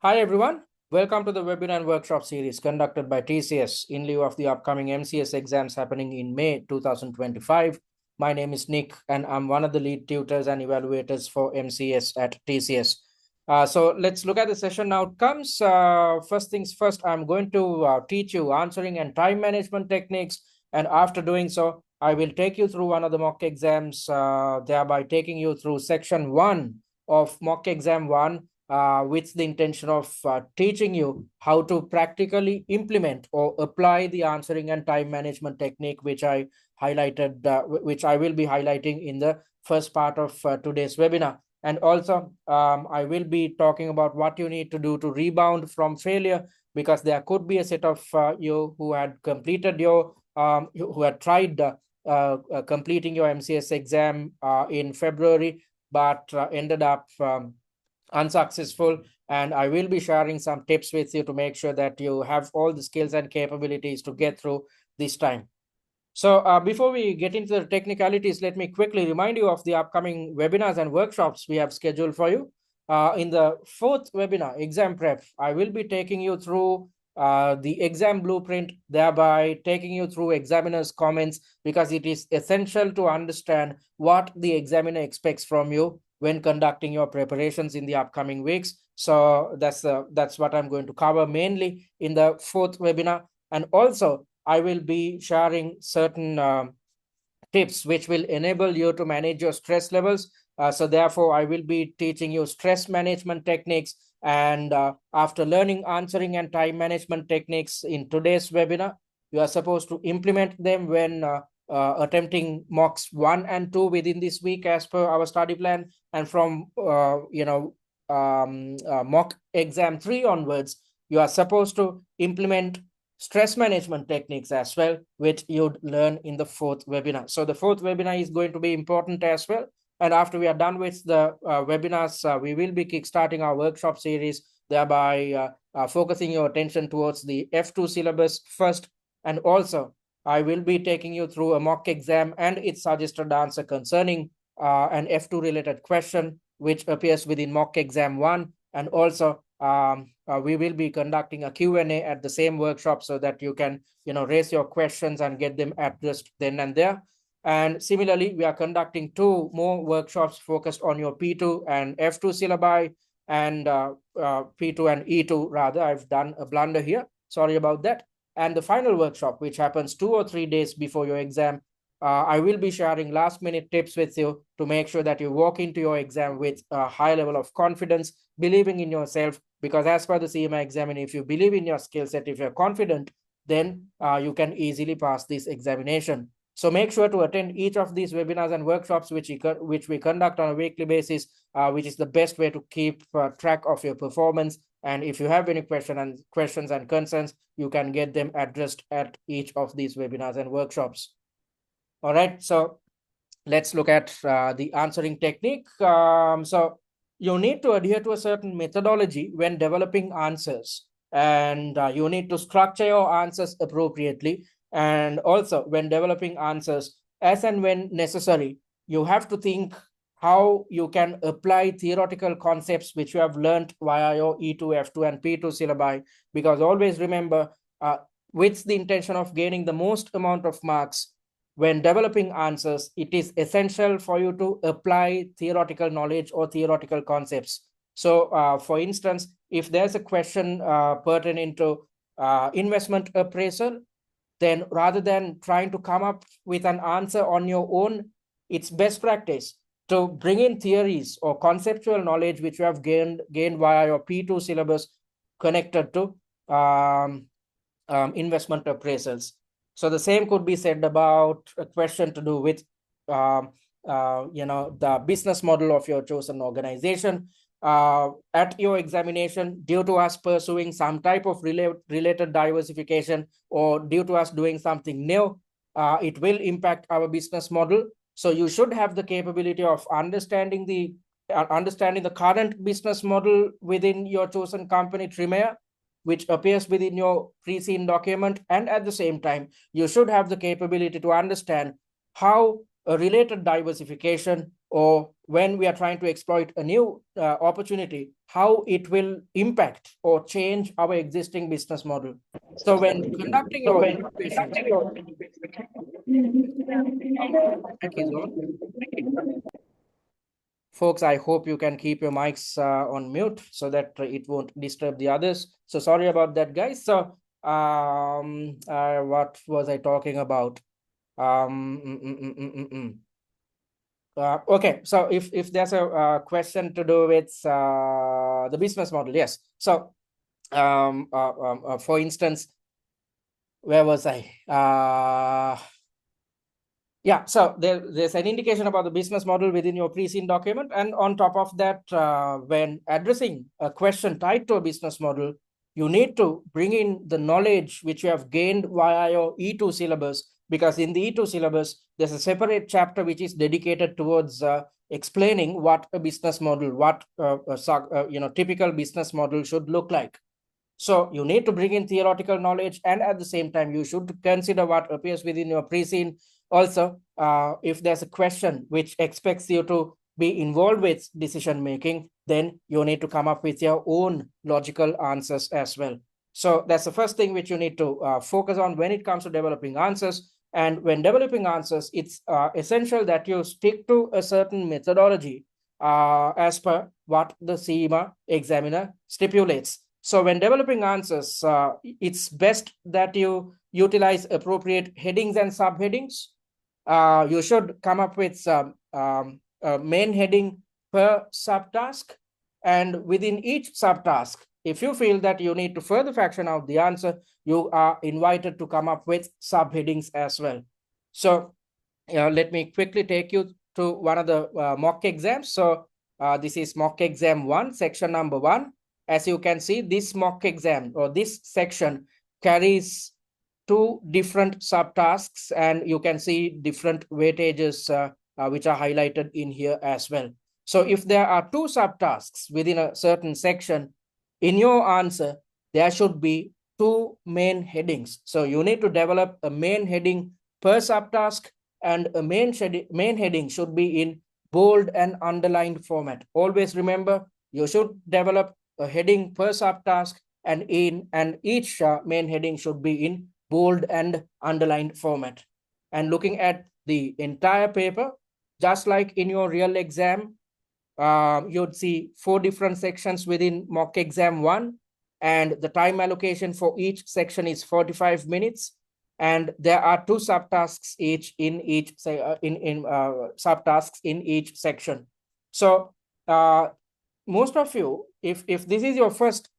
Hi everyone, welcome to the webinar and workshop series conducted by TCS in lieu of the upcoming MCS exams happening in May 2025. My name is Nick and I'm one of the lead tutors and evaluators for MCS at TCS. So let's look at the session outcomes. First things first, I'm going to teach you answering and time management techniques. And after doing so, I will take you through one of the mock exams, thereby taking you through section 1 of mock exam 1, with the intention of teaching you how to practically implement or apply the answering and time management technique, which I highlighted, which I will be highlighting in the first part of today's webinar. And also, I will be talking about what you need to do to rebound from failure, because there could be a set of you who had completed your, who had tried completing your MCS exam in February, but ended up unsuccessful. And I will be sharing some tips with you to make sure that you have all the skills and capabilities to get through this time. So before we get into the technicalities, let me quickly remind you of the upcoming webinars and workshops we have scheduled for you. In the fourth webinar, Exam Prep, I will be taking you through the exam blueprint, thereby taking you through examiner's comments, because it is essential to understand what the examiner expects from you when conducting your preparations in the upcoming weeks. So that's what I'm going to cover mainly in the fourth webinar. And also, I will be sharing certain tips which will enable you to manage your stress levels. So therefore, I will be teaching you stress management techniques. And after learning answering and time management techniques in today's webinar, you are supposed to implement them when attempting mocks 1 and 2 within this week as per our study plan. And from mock exam 3 onwards, you are supposed to implement stress management techniques as well, which you'd learn in the fourth webinar. So the fourth webinar is going to be important as well. And after we are done with the webinars, we will be kickstarting our workshop series, thereby focusing your attention towards the F2 syllabus first. And also, I will be taking you through a mock exam and its suggested answer concerning an F2 related question, which appears within mock exam 1. And also, we will be conducting a Q&A at the same workshop so that you can raise your questions and get them addressed then and there. And similarly, we are conducting 2 more workshops focused on your P2 and F2 syllabi, and P2 and E2 rather. I've done a blunder here, sorry about that. And the final workshop, which happens 2 or 3 days before your exam, I will be sharing last minute tips with you to make sure that you walk into your exam with a high level of confidence, believing in yourself, because as per the CIMA exam, if you believe in your skill set, if you're confident, then you can easily pass this examination. So make sure to attend each of these webinars and workshops which we conduct on a weekly basis, which is the best way to keep track of your performance. And if you have any questions and concerns, you can get them addressed at each of these webinars and workshops. All right, so let's look at the answering technique. So you need to adhere to a certain methodology when developing answers, and you need to structure your answers appropriately. And also, when developing answers, as and when necessary, you have to think how you can apply theoretical concepts which you have learned via your E2, F2, and P2 syllabi, because always remember, with the intention of gaining the most amount of marks, when developing answers, it is essential for you to apply theoretical knowledge or theoretical concepts. So, for instance, if there's a question pertaining to investment appraisal, then rather than trying to come up with an answer on your own, it's best practice to bring in theories or conceptual knowledge which you have gained via your P2 syllabus connected to investment appraisals. So the same could be said about a question to do with the business model of your chosen organization. At your examination, due to us pursuing some type of related diversification, or due to us doing something new, it will impact our business model. So you should have the capability of understanding the current business model within your chosen company, Trimayr, which appears within your pre-seen document. And at the same time, you should have the capability to understand how a related diversification or when we are trying to exploit a new opportunity, how it will impact or change our existing business model. So when conducting your innovation, folks, I hope you can keep your mics on mute so that it won't disturb the others. So sorry about that, guys. So what was I talking about? Okay, so if there's a question to do with the business model, yes. So for instance, where was I? Yeah, so there's an indication about the business model within your pre-seen document. And on top of that, when addressing a question tied to a business model, you need to bring in the knowledge which you have gained via your E2 syllabus, because in the E2 syllabus, there's a separate chapter which is dedicated towards explaining what a business model, what typical business model should look like. So you need to bring in theoretical knowledge, and at the same time, you should consider what appears within your pre-seen. Also, if there's a question which expects you to be involved with decision making, then you need to come up with your own logical answers as well. So that's the first thing which you need to focus on when it comes to developing answers. And when developing answers, it's essential that you stick to a certain methodology as per what the CIMA examiner stipulates. So when developing answers, it's best that you utilize appropriate headings and subheadings. You should come up with some main heading per subtask. And within each subtask, if you feel that you need to further fraction out the answer, you are invited to come up with subheadings as well. So let me quickly take you to one of the mock exams. So this is mock exam 1, section number 1. As you can see, this mock exam or this section carries 2 different subtasks, and you can see different weightages which are highlighted in here as well. So if there are 2 subtasks within a certain section, in your answer, there should be 2 main headings. So you need to develop a main heading per subtask, and a main heading should be in bold and underlined format. Always remember, you should develop a heading per subtask, and each main heading should be in bold and underlined format. And looking at the entire paper, just like in your real exam, you'd see 4 different sections within mock exam 1, and the time allocation for each section is 45 minutes. And there are 2 subtasks subtasks in each section. So most of you, if this is your first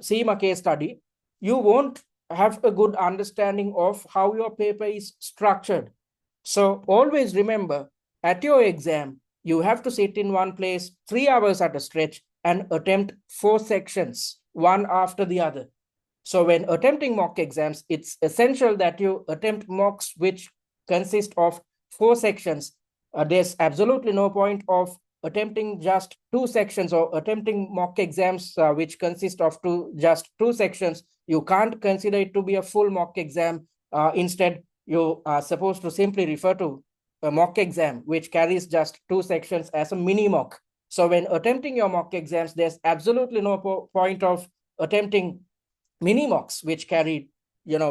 CIMA case study, you won't have a good understanding of how your paper is structured. So always remember, at your exam, you have to sit in one place 3 hours at a stretch and attempt 4 sections, one after the other. So when attempting mock exams, it's essential that you attempt mocks which consist of 4 sections. There's absolutely no point of attempting just 2 sections or attempting mock exams which consist of just two sections. You can't consider it to be a full mock exam. Instead, you are supposed to simply refer to a mock exam which carries just 2 sections as a mini mock. So when attempting your mock exams, there's absolutely no point of attempting mini mocks which carry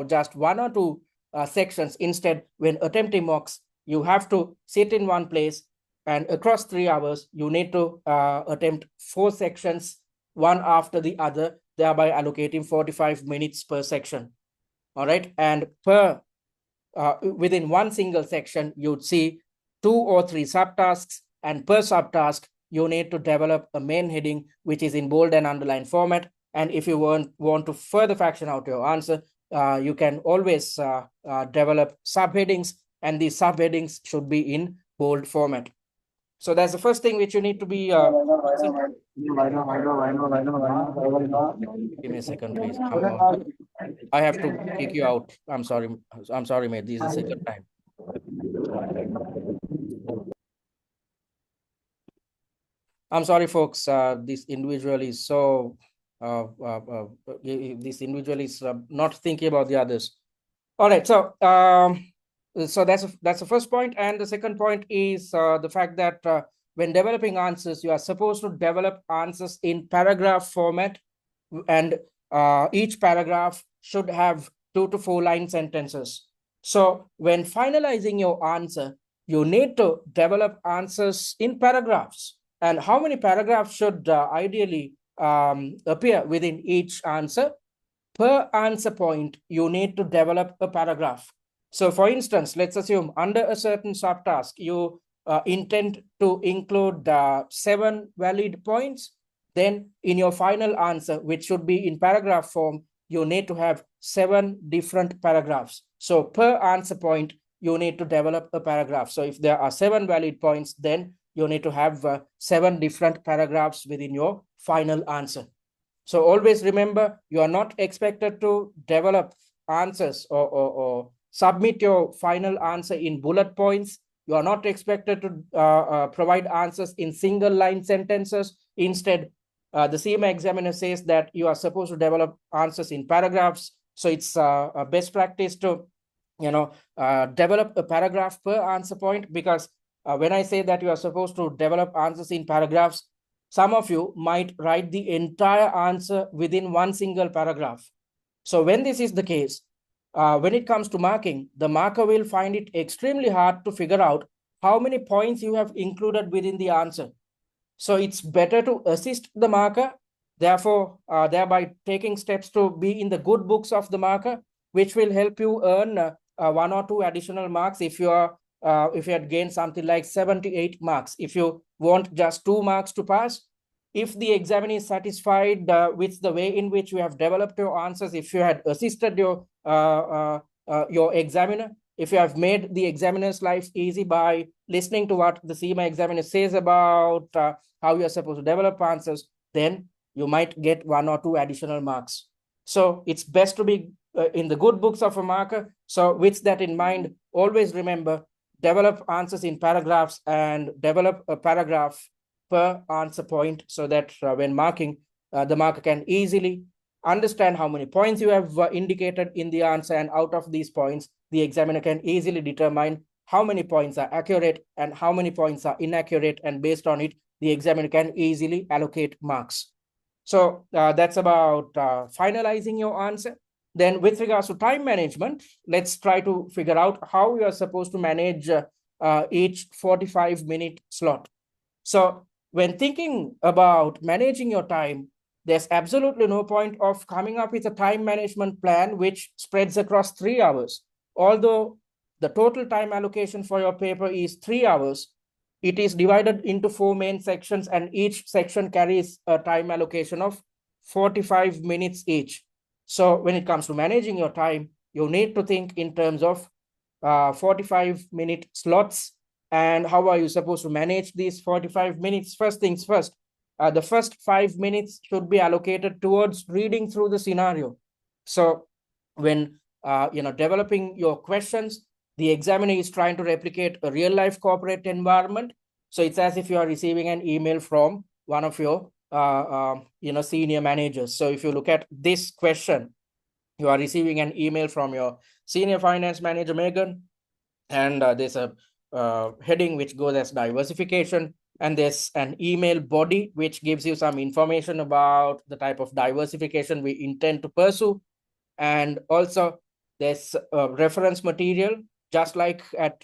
just 1 or 2 sections. Instead, when attempting mocks, you have to sit in one place, and across 3 hours, you need to attempt 4 sections, one after the other, thereby allocating 45 minutes per section. All right. And within one single section, you'd see 2 or 3 subtasks, and per subtask, you need to develop a main heading which is in bold and underlined format. And if you want to further fraction out your answer, you can always develop subheadings, and these subheadings should be in bold format. So that's the first thing which you need to be. Give me a second, please. I have to kick you out. I'm sorry, mate. This is the second time. I'm sorry, folks. This individual is so. This individual is not thinking about the others. All right. So so that's the first point, and the second point is the fact that when developing answers, you are supposed to develop answers in paragraph format, and each paragraph should have 2 to 4 line sentences. So when finalizing your answer, you need to develop answers in paragraphs. And how many paragraphs should ideally appear within each answer? Per answer point, you need to develop a paragraph. So for instance, let's assume under a certain subtask, you intend to include 7 valid points. Then in your final answer, which should be in paragraph form, you need to have 7 different paragraphs. So per answer point, you need to develop a paragraph. So if there are 7 valid points, then you need to have 7 different paragraphs within your final answer. So always remember, you are not expected to develop answers or submit your final answer in bullet points. You are not expected to provide answers in single line sentences. Instead, the CIMA examiner says that you are supposed to develop answers in paragraphs. So it's a best practice to develop a paragraph per answer point, because when I say that you are supposed to develop answers in paragraphs, some of you might write the entire answer within one single paragraph. So when this is the case, when it comes to marking, the marker will find it extremely hard to figure out how many points you have included within the answer. So it's better to assist the marker, therefore, thereby taking steps to be in the good books of the marker, which will help you earn 1 or 2 additional marks if you had gained something like 78 marks. If you want just 2 marks to pass, if the examiner is satisfied with the way in which you have developed your answers, if you had assisted your examiner, if you have made the examiner's life easy by listening to what the CIMA examiner says about how you are supposed to develop answers, then you might get 1 or 2 additional marks. So it's best to be in the good books of a marker. So with that in mind, always remember, develop answers in paragraphs and develop a paragraph per answer point, so that when marking, the marker can easily understand how many points you have indicated in the answer, and out of these points, the examiner can easily determine how many points are accurate and how many points are inaccurate, and based on it, the examiner can easily allocate marks. So that's about finalizing your answer. Then with regards to time management, let's try to figure out how you are supposed to manage each 45-minute slot. So when thinking about managing your time, there's absolutely no point of coming up with a time management plan which spreads across 3 hours. Although the total time allocation for your paper is 3 hours, it is divided into 4 main sections, and each section carries a time allocation of 45 minutes each. So when it comes to managing your time, you need to think in terms of 45-minute slots. And how are you supposed to manage these 45 minutes? First things first, the first 5 minutes should be allocated towards reading through the scenario. So when developing your questions, the examiner is trying to replicate a real-life corporate environment. So it's as if you are receiving an email from one of your senior managers. So if you look at this question, you are receiving an email from your senior finance manager, Megan, and there's a heading which goes as diversification, and there's an email body which gives you some information about the type of diversification we intend to pursue. And also there's reference material, just like at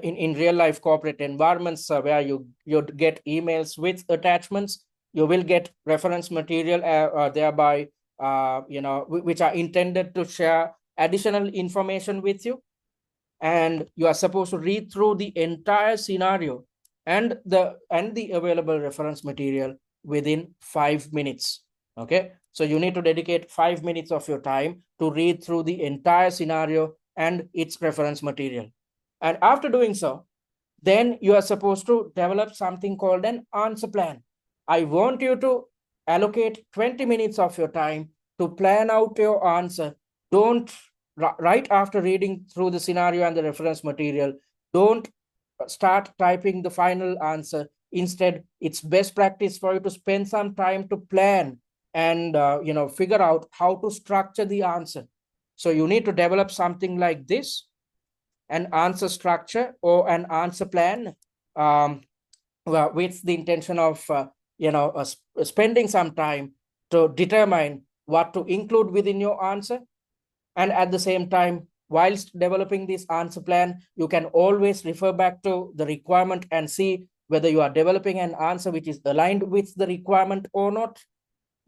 in real life corporate environments where you'd get emails with attachments, you will get reference material thereby which are intended to share additional information with you. And you are supposed to read through the entire scenario and the available reference material within 5 minutes. Okay, so you need to dedicate 5 minutes of your time to read through the entire scenario and its reference material. And after doing so, then you are supposed to develop something called an answer plan. I want you to allocate 20 minutes of your time to plan out your answer. Don't, right after reading through the scenario and the reference material, don't start typing the final answer. Instead, it's best practice for you to spend some time to plan and figure out how to structure the answer. So you need to develop something like this, an answer structure or an answer plan. with the intention of spending some time to determine what to include within your answer. And at the same time, whilst developing this answer plan, you can always refer back to the requirement and see whether you are developing an answer which is aligned with the requirement or not,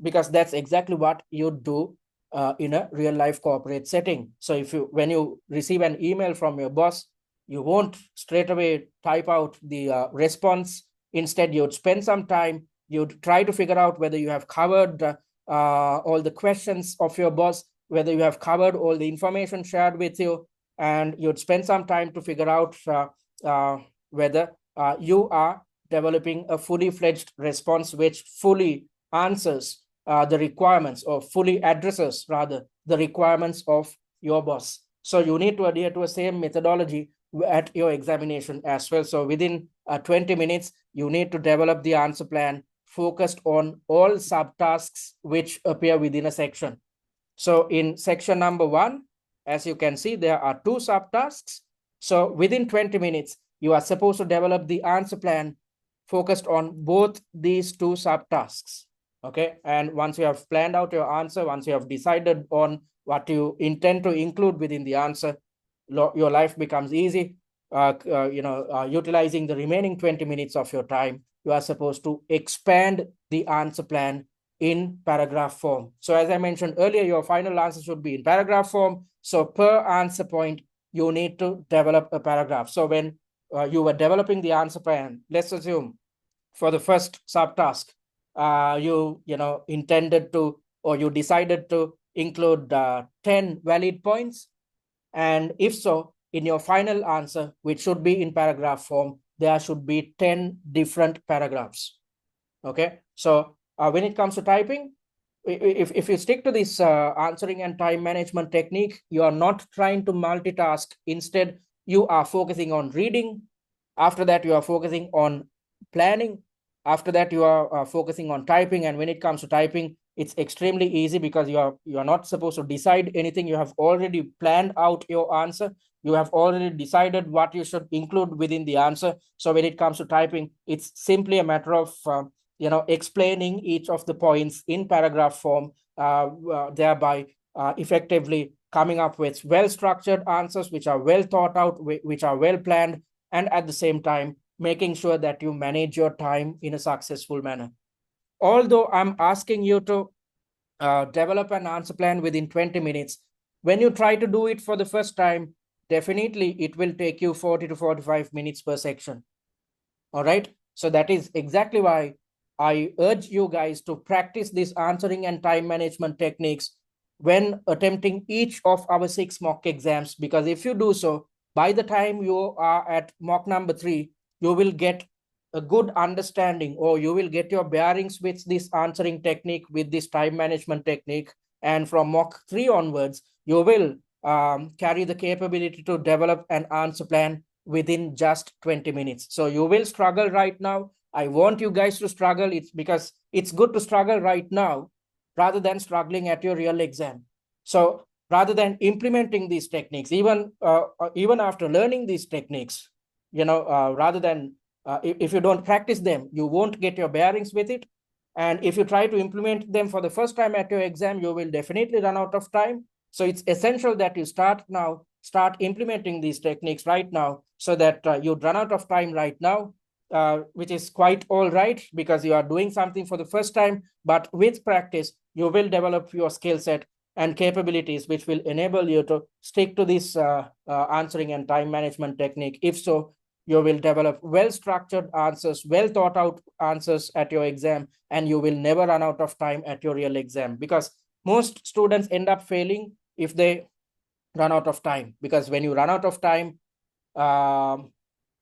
because that's exactly what you do in a real life corporate setting. So when you receive an email from your boss, you won't straight away type out the response. Instead, you'd spend some time, you'd try to figure out whether you have covered all the questions of your boss, whether you have covered all the information shared with you, and you'd spend some time to figure out whether you are developing a fully fledged response which fully answers the requirements, or fully addresses rather the requirements of your boss. So you need to adhere to the same methodology at your examination as well. So within 20 minutes, you need to develop the answer plan focused on all subtasks which appear within a section. So in section number 1, as you can see, there are 2 subtasks. So within 20 minutes, you are supposed to develop the answer plan focused on both these 2 subtasks. Okay, and once you have planned out your answer, once you have decided on what you intend to include within the answer, your life becomes easy. Utilizing the remaining 20 minutes of your time, you are supposed to expand the answer plan in paragraph form. So as I mentioned earlier, your final answer should be in paragraph form. So per answer point, you need to develop a paragraph. So when you were developing the answer plan, let's assume for the first subtask, you intended to, or you decided to include 10 valid points. And if so, in your final answer, which should be in paragraph form, there should be 10 different paragraphs. Okay, so when it comes to typing, if you stick to this answering and time management technique, you are not trying to multitask. Instead, you are focusing on reading. After that, you are focusing on planning. After that, you are focusing on typing. And when it comes to typing, it's extremely easy because you are not supposed to decide anything. You have already planned out your answer. You have already decided what you should include within the answer. So when it comes to typing, it's simply a matter of explaining each of the points in paragraph form, thereby effectively coming up with well-structured answers which are well thought out, which are well planned, and at the same time making sure that you manage your time in a successful manner. Although I'm asking you to develop an answer plan within 20 minutes, when you try to do it for the first time, definitely it will take you 40 to 45 minutes per section. All right. So that is exactly why I urge you guys to practice this answering and time management techniques when attempting each of our 6 mock exams, because if you do so, by the time you are at mock number 3, you will get a good understanding, or you will get your bearings with this answering technique, with this time management technique. And from mock 3 onwards, you will carry the capability to develop an answer plan within just 20 minutes. So you will struggle right now. I want you guys to struggle. It's because it's good to struggle right now rather than struggling at your real exam. So rather than implementing these techniques, even after learning these techniques, rather than if you don't practice them, you won't get your bearings with it. And if you try to implement them for the first time at your exam, you will definitely run out of time. So it's essential that you start implementing these techniques right now, so that you'd run out of time right now, which is quite all right because you are doing something for the first time. But with practice, you will develop your skill set and capabilities, which will enable you to stick to this answering and time management technique. If so, you will develop well-structured answers, well-thought-out answers at your exam, and you will never run out of time at your real exam, because most students end up failing if they run out of time. Because when you run out of time,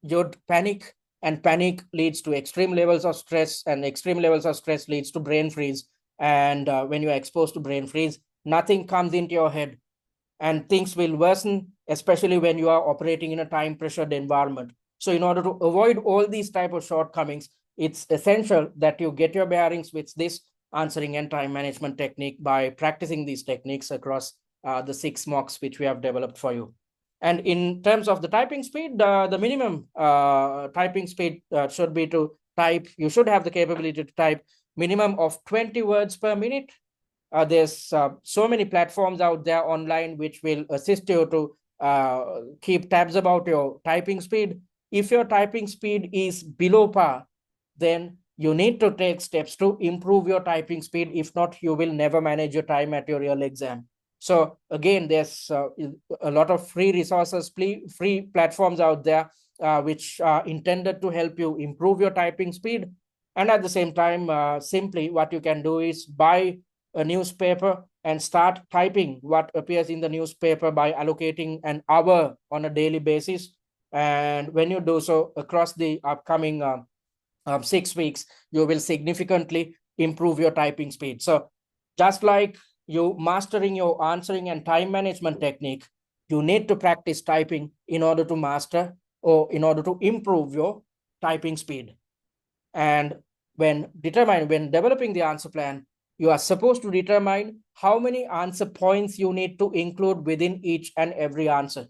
you'd panic, and panic leads to extreme levels of stress, and extreme levels of stress leads to brain freeze. And when you are exposed to brain freeze, nothing comes into your head, and things will worsen, especially when you are operating in a time pressured environment. So in order to avoid all these type of shortcomings, it's essential that you get your bearings with this answering and time management technique by practicing these techniques across the 6 mocks which we have developed for you. And in terms of the typing speed, the minimum typing speed should be to type, you should have the capability to type minimum of 20 words per minute. There's so many platforms out there online which will assist you to keep tabs about your typing speed. If your typing speed is below par, then you need to take steps to improve your typing speed. If not, you will never manage your time at your real exam. So again, there's a lot of free resources, free platforms out there which are intended to help you improve your typing speed. And at the same time, simply what you can do is buy a newspaper and start typing what appears in the newspaper by allocating an hour on a daily basis. And when you do so across the upcoming 6 weeks, you will significantly improve your typing speed. So just like you mastering your answering and time management technique, you need to practice typing in order to master or in order to improve your typing speed. And when developing the answer plan, you are supposed to determine how many answer points you need to include within each and every answer.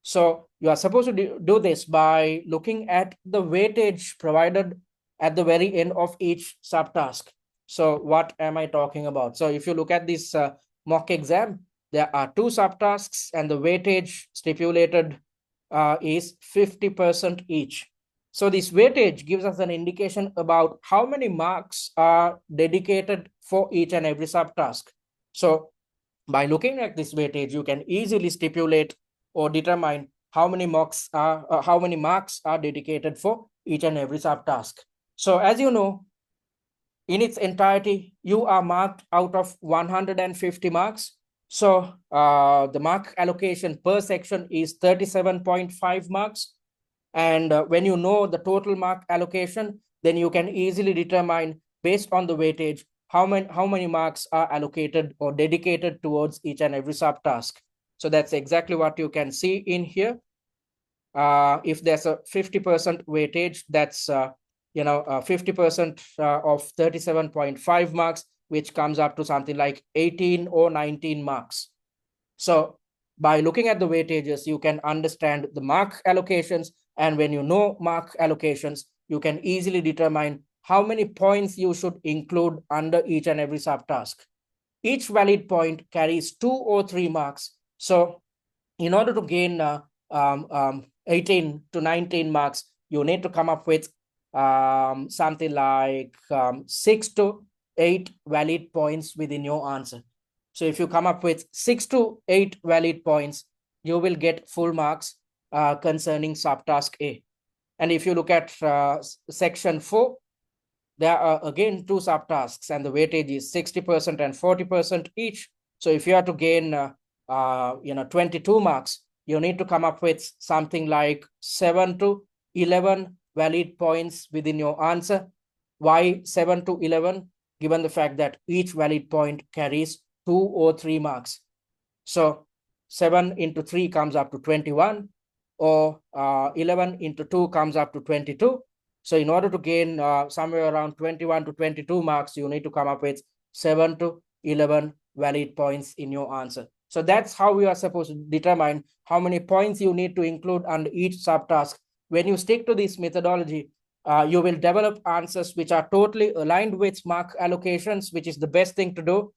So you are supposed to do this by looking at the weightage provided at the very end of each subtask. So what am I talking about? So if you look at this mock exam, there are 2 subtasks and the weightage stipulated is 50% each. So this weightage gives us an indication about how many marks are dedicated for each and every subtask. So by looking at this weightage, you can easily stipulate or determine how many marks are dedicated for each and every subtask. So as you know, in its entirety, you are marked out of 150 marks. So the mark allocation per section is 37.5 marks. And when you know the total mark allocation, then you can easily determine based on the weightage how many marks are allocated or dedicated towards each and every subtask. So that's exactly what you can see in here. If there's a 50% weightage, that's 50% of 37.5 marks, which comes up to something like 18 or 19 marks. So by looking at the weightages, you can understand the mark allocations. And when you know mark allocations, you can easily determine how many points you should include under each and every subtask. Each valid point carries 2 or 3 marks. So in order to gain 18 to 19 marks, you need to come up with something like 6 to 8 valid points within your answer. So if you come up with 6 to 8 valid points, you will get full marks concerning subtask A. And if you look at section 4, there are again 2 subtasks and the weightage is 60% and 40% each. So if you are to gain 22 marks, you need to come up with something like 7 to 11 valid points within your answer. Why 7 to 11? Given the fact that each valid point carries 2 or 3 marks. So 7 into 3 comes up to 21, or 11 into 2 comes up to 22. So in order to gain somewhere around 21 to 22 marks, you need to come up with 7 to 11 valid points in your answer. So that's how we are supposed to determine how many points you need to include under each subtask. When you stick to this methodology, you will develop answers which are totally aligned with mark allocations, which is the best thing to do.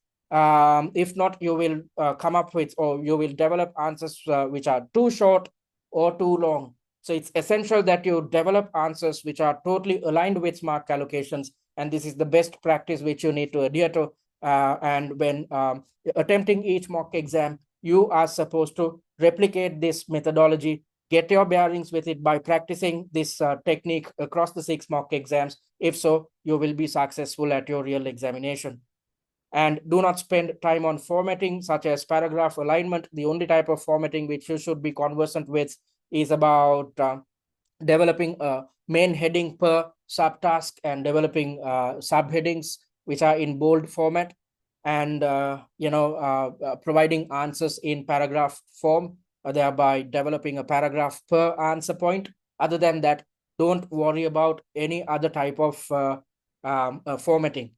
If not, you will come up with, or you will develop answers which are too short or too long. So it's essential that you develop answers which are totally aligned with mark allocations. And this is the best practice which you need to adhere to. And when attempting each mock exam, you are supposed to replicate this methodology, get your bearings with it by practicing this technique across the 6 mock exams. If so, you will be successful at your real examination. And do not spend time on formatting such as paragraph alignment. The only type of formatting which you should be conversant with is about developing a main heading per subtask and developing subheadings which are in bold format, and providing answers in paragraph form, thereby developing a paragraph per answer point. Other than that, don't worry about any other type of formatting.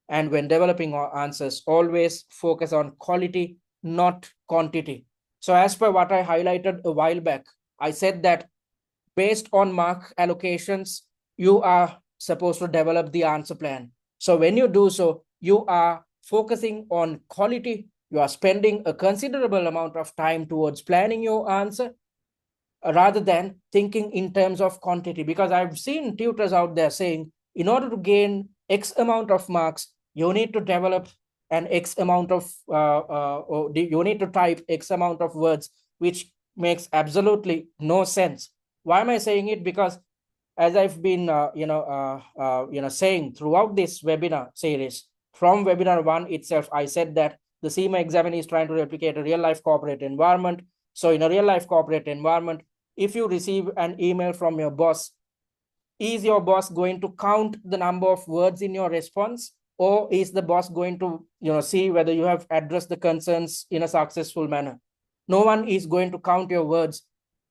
And when developing answers, always focus on quality, not quantity. So as per what I highlighted a while back, I said that based on mark allocations, you are supposed to develop the answer plan. So when you do so, you are focusing on quality. You are spending a considerable amount of time towards planning your answer rather than thinking in terms of quantity. Because I've seen tutors out there saying, in order to gain X amount of marks, you need to develop an X amount of, or you need to type X amount of words, which makes absolutely no sense. Why am I saying it? Because as I've been, saying throughout this webinar series, from webinar 1 itself, I said that the CIMA examiner is trying to replicate a real-life corporate environment. So in a real-life corporate environment, if you receive an email from your boss, is your boss going to count the number of words in your response, or is the boss going to see whether you have addressed the concerns in a successful manner? No one is going to count your words.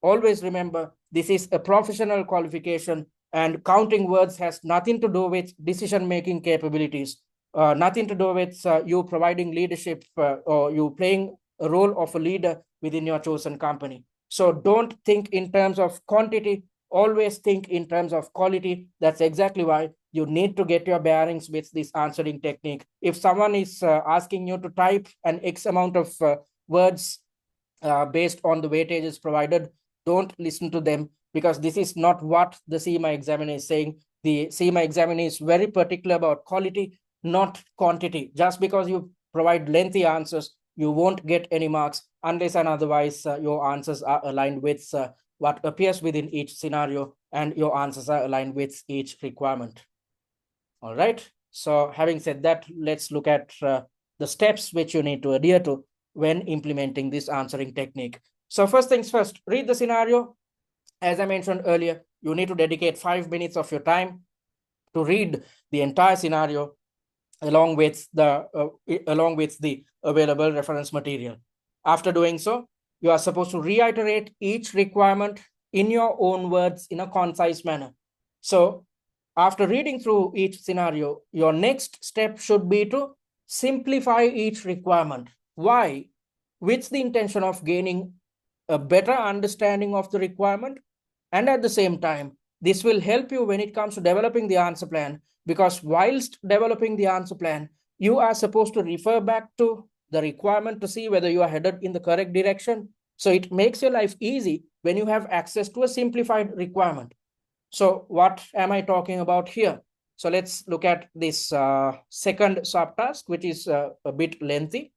Always remember, this is a professional qualification, and counting words has nothing to do with decision-making capabilities, nothing to do with you providing leadership or you playing a role of a leader within your chosen company. So don't think in terms of quantity, always think in terms of quality. That's exactly why you need to get your bearings with this answering technique. If someone is asking you to type an X amount of words based on the weightages provided, don't listen to them, because this is not what the CIMA examiner is saying. The CIMA examiner is very particular about quality, not quantity. Just because you provide lengthy answers, you won't get any marks unless and otherwise your answers are aligned with what appears within each scenario, and your answers are aligned with each requirement. All right. So having said that, let's look at the steps which you need to adhere to when implementing this answering technique. So first things first, read the scenario. As I mentioned earlier, you need to dedicate 5 minutes of your time to read the entire scenario along with the available reference material. After doing so, you are supposed to reiterate each requirement in your own words in a concise manner. So after reading through each scenario, your next step should be to simplify each requirement. Why? With the intention of gaining a better understanding of the requirement, and at the same time, this will help you when it comes to developing the answer plan, because whilst developing the answer plan, you are supposed to refer back to the requirement to see whether you are headed in the correct direction. So it makes your life easy when you have access to a simplified requirement. So what am I talking about here? So let's look at this second subtask, which is a bit lengthy.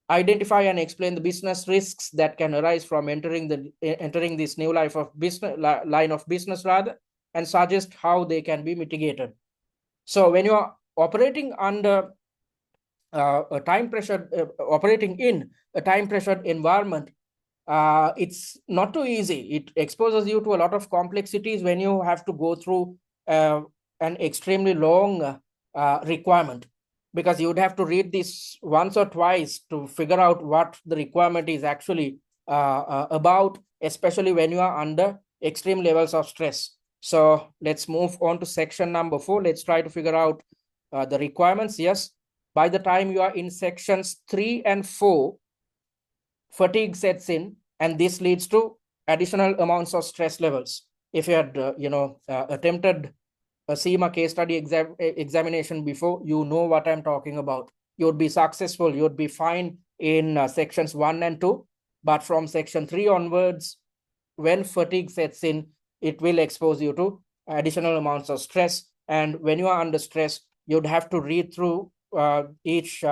Identify and explain the business risks that can arise from entering this new line of business and suggest how they can be mitigated. So when you are operating under operating in a time pressured environment, it's not too easy. It exposes you to a lot of complexities when you have to go through an extremely long requirement, because you would have to read this once or twice to figure out what the requirement is actually about, especially when you are under extreme levels of stress. So let's move on to section number 4. Let's try to figure out the requirements. Yes, by the time you are in sections 3 and 4, fatigue sets in, and this leads to additional amounts of stress levels. If you had attempted a CIMA case study examination before, you know what I'm talking about. You would be successful, you would be fine in sections 1 and 2, but from section 3 onwards, when fatigue sets in, it will expose you to additional amounts of stress. And when you are under stress, you'd have to read through each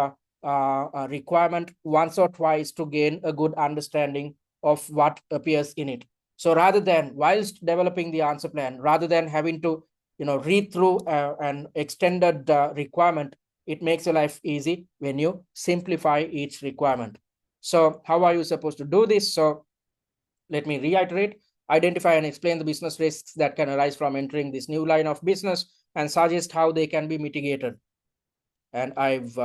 requirement once or twice to gain a good understanding of what appears in it. So rather than, whilst developing the answer plan, rather than having to read through an extended requirement, it makes your life easy when you simplify each requirement. So how are you supposed to do this? So let me reiterate. Identify and explain the business risks that can arise from entering this new line of business and suggest how they can be mitigated. And I've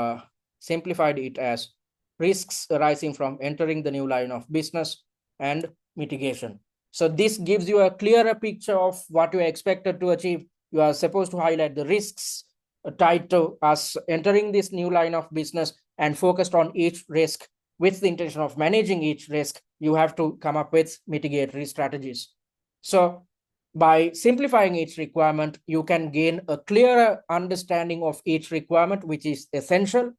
simplified it as risks arising from entering the new line of business and mitigation. So this gives you a clearer picture of what you are expected to achieve. You are supposed to highlight the risks tied to us entering this new line of business and focused on each risk. With the intention of managing each risk, you have to come up with mitigatory strategies. So By simplifying each requirement, you can gain a clearer understanding of each requirement, which is essential.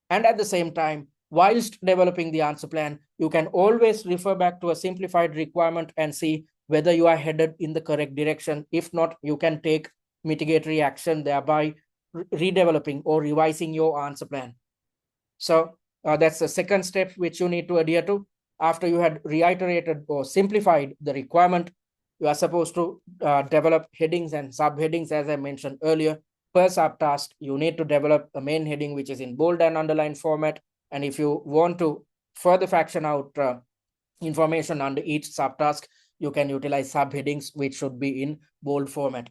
And at the same time, whilst developing the answer plan, you can always refer back to a simplified requirement and see whether you are headed in the correct direction. If not, you can take mitigatory action, thereby redeveloping or revising your answer plan. So that's the second step which you need to adhere to. After you had reiterated or simplified the requirement, you are supposed to develop headings and subheadings, as I mentioned earlier. Per subtask, you need to develop a main heading which is in bold and underlined format. And if you want to further faction out information under each subtask, you can utilize subheadings, which should be in bold format.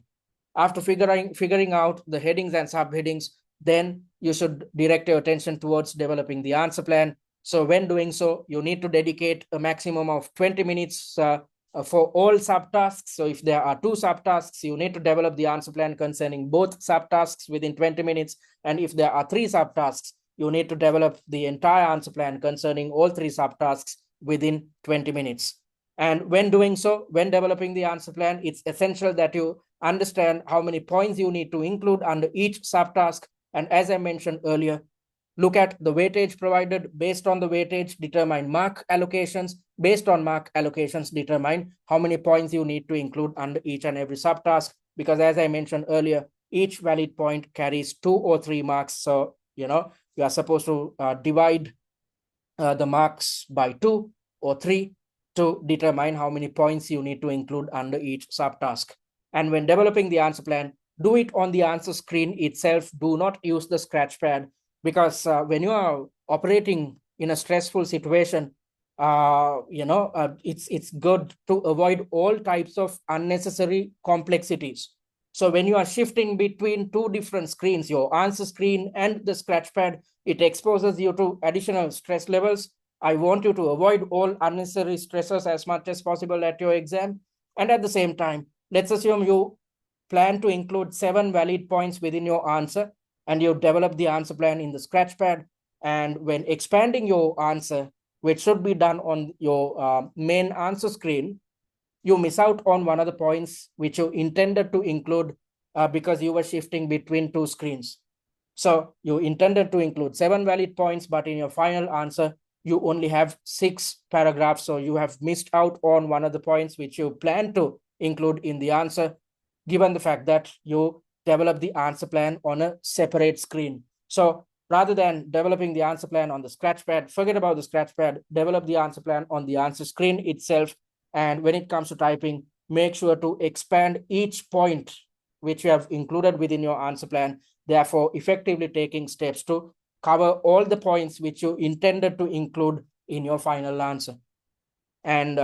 After figuring out the headings and subheadings, then you should direct your attention towards developing the answer plan. So when doing so, you need to dedicate a maximum of 20 minutes for all subtasks. So if there are 2 subtasks, you need to develop the answer plan concerning both subtasks within 20 minutes. And if there are 3 subtasks, you need to develop the entire answer plan concerning all 3 subtasks within 20 minutes. And when doing so, when developing the answer plan, it's essential that you understand how many points you need to include under each subtask. And as I mentioned earlier, look at the weightage provided. Based on the weightage, determine mark allocations. Based on mark allocations, determine how many points you need to include under each and every subtask. Because as I mentioned earlier, each valid point carries 2 or 3 marks. So, you are supposed to divide the marks by 2 or 3 to determine how many points you need to include under each subtask. And when developing the answer plan, do it on the answer screen itself. Do not use the scratchpad, because when you are operating in a stressful situation, it's good to avoid all types of unnecessary complexities. So when you are shifting between 2 different screens, your answer screen and the scratchpad, it exposes you to additional stress levels. I want you to avoid all unnecessary stresses as much as possible at your exam. And at the same time, let's assume you plan to include 7 valid points within your answer, and you develop the answer plan in the scratchpad. And when expanding your answer, which should be done on your main answer screen, you miss out on one of the points which you intended to include because you were shifting between 2 screens. So you intended to include 7 valid points, but in your final answer, you only have 6 paragraphs. So you have missed out on one of the points which you plan to include in the answer, given the fact that you develop the answer plan on a separate screen. So rather than developing the answer plan on the scratchpad, forget about the scratchpad, develop the answer plan on the answer screen itself. And when it comes to typing, make sure to expand each point which you have included within your answer plan, therefore effectively taking steps to cover all the points which you intended to include in your final answer. And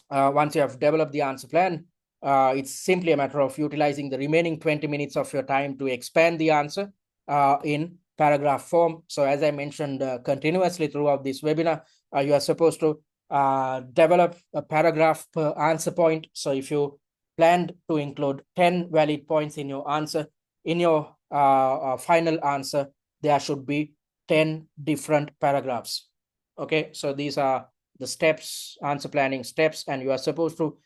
once you have developed the answer plan, it's simply a matter of utilizing the remaining 20 minutes of your time to expand the answer in paragraph form. So as I mentioned continuously throughout this webinar, you are supposed to develop a paragraph per answer point. So if you planned to include 10 valid points in your answer, in your final answer, there should be 10 different paragraphs. Okay, so these are the steps, answer planning steps, and you are supposed to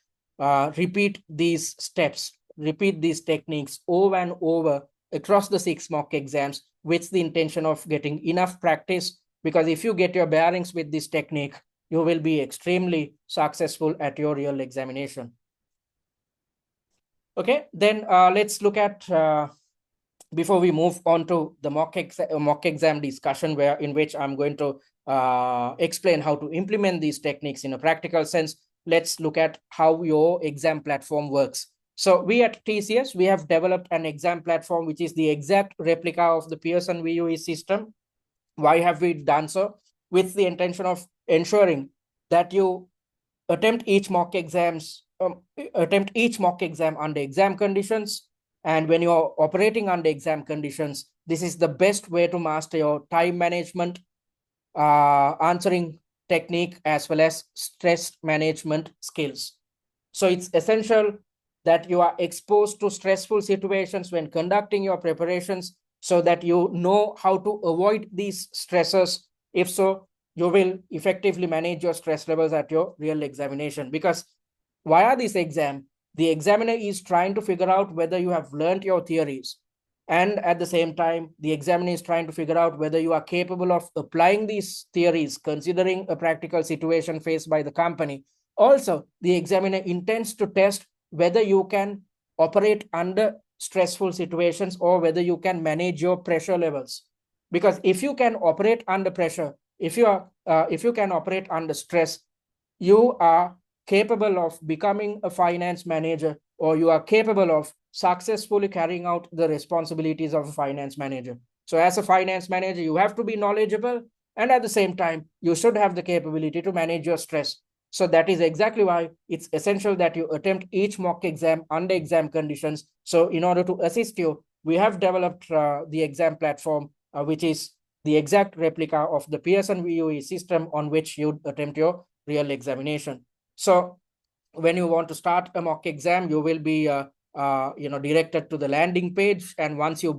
repeat these steps, repeat these techniques over and over across the 6 mock exams with the intention of getting enough practice. Because if you get your bearings with this technique, you will be extremely successful at your real examination. Okay, then let's look at, before we move on to the mock exam discussion, in which I'm going to explain how to implement these techniques in a practical sense, let's look at how your exam platform works. So we at TCS, we have developed an exam platform which is the exact replica of the Pearson VUE system. Why have we done so? With the intention of ensuring that you attempt each mock exam under exam conditions. And when you're operating under exam conditions, this is the best way to master your time management, answering technique, as well as stress management skills. So it's essential that you are exposed to stressful situations when conducting your preparations, so that you know how to avoid these stresses. If so, you will effectively manage your stress levels at your real examination. Because via this exam, the examiner is trying to figure out whether you have learned your theories. And at the same time, the examiner is trying to figure out whether you are capable of applying these theories, considering a practical situation faced by the company. Also, the examiner intends to test whether you can operate under stressful situations or whether you can manage your pressure levels. Because if you can operate under pressure, if you can operate under stress, you are capable of becoming a finance manager, or you are capable of successfully carrying out the responsibilities of a finance manager. So as a finance manager, you have to be knowledgeable, and at the same time, you should have the capability to manage your stress. So that is exactly why it's essential that you attempt each mock exam under exam conditions. So in order to assist you, we have developed the exam platform, which is the exact replica of the Pearson VUE system on which you attempt your real examination. So when you want to start a mock exam, you will be directed to the landing page, and once you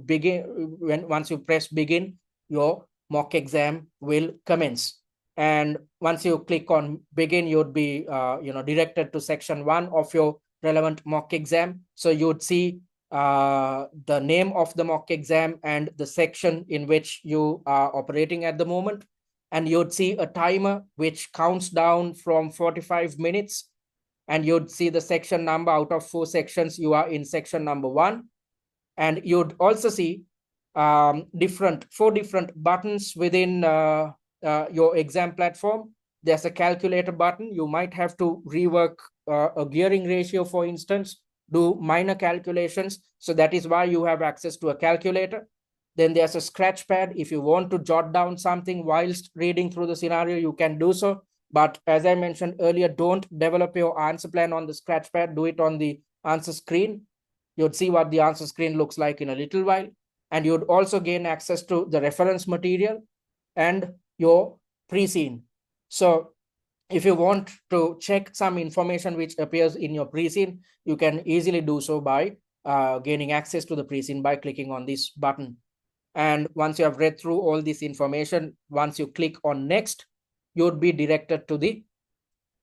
press begin, your mock exam will commence. And once you click on begin, you'd be directed to section 1 of your relevant mock exam. So you'd see the name of the mock exam and the section in which you are operating at the moment. And you'd see a timer which counts down from 45 minutes. And you'd see the section number. Out of 4 sections, you are in section number 1. And you'd also see 4 different buttons within your exam platform. There's a calculator button. You might have to rework a gearing ratio, for instance, do minor calculations. So that is why you have access to a calculator. Then there's a scratchpad. If you want to jot down something whilst reading through the scenario, you can do so. But as I mentioned earlier, don't develop your answer plan on the scratchpad. Do it on the answer screen. You'd see what the answer screen looks like in a little while. And you'd also gain access to the reference material and your pre-scene. So if you want to check some information which appears in your pre-scene, you can easily do so by gaining access to the pre-scene by clicking on this button. And once you have read through all this information, once you click on next, you would be directed to the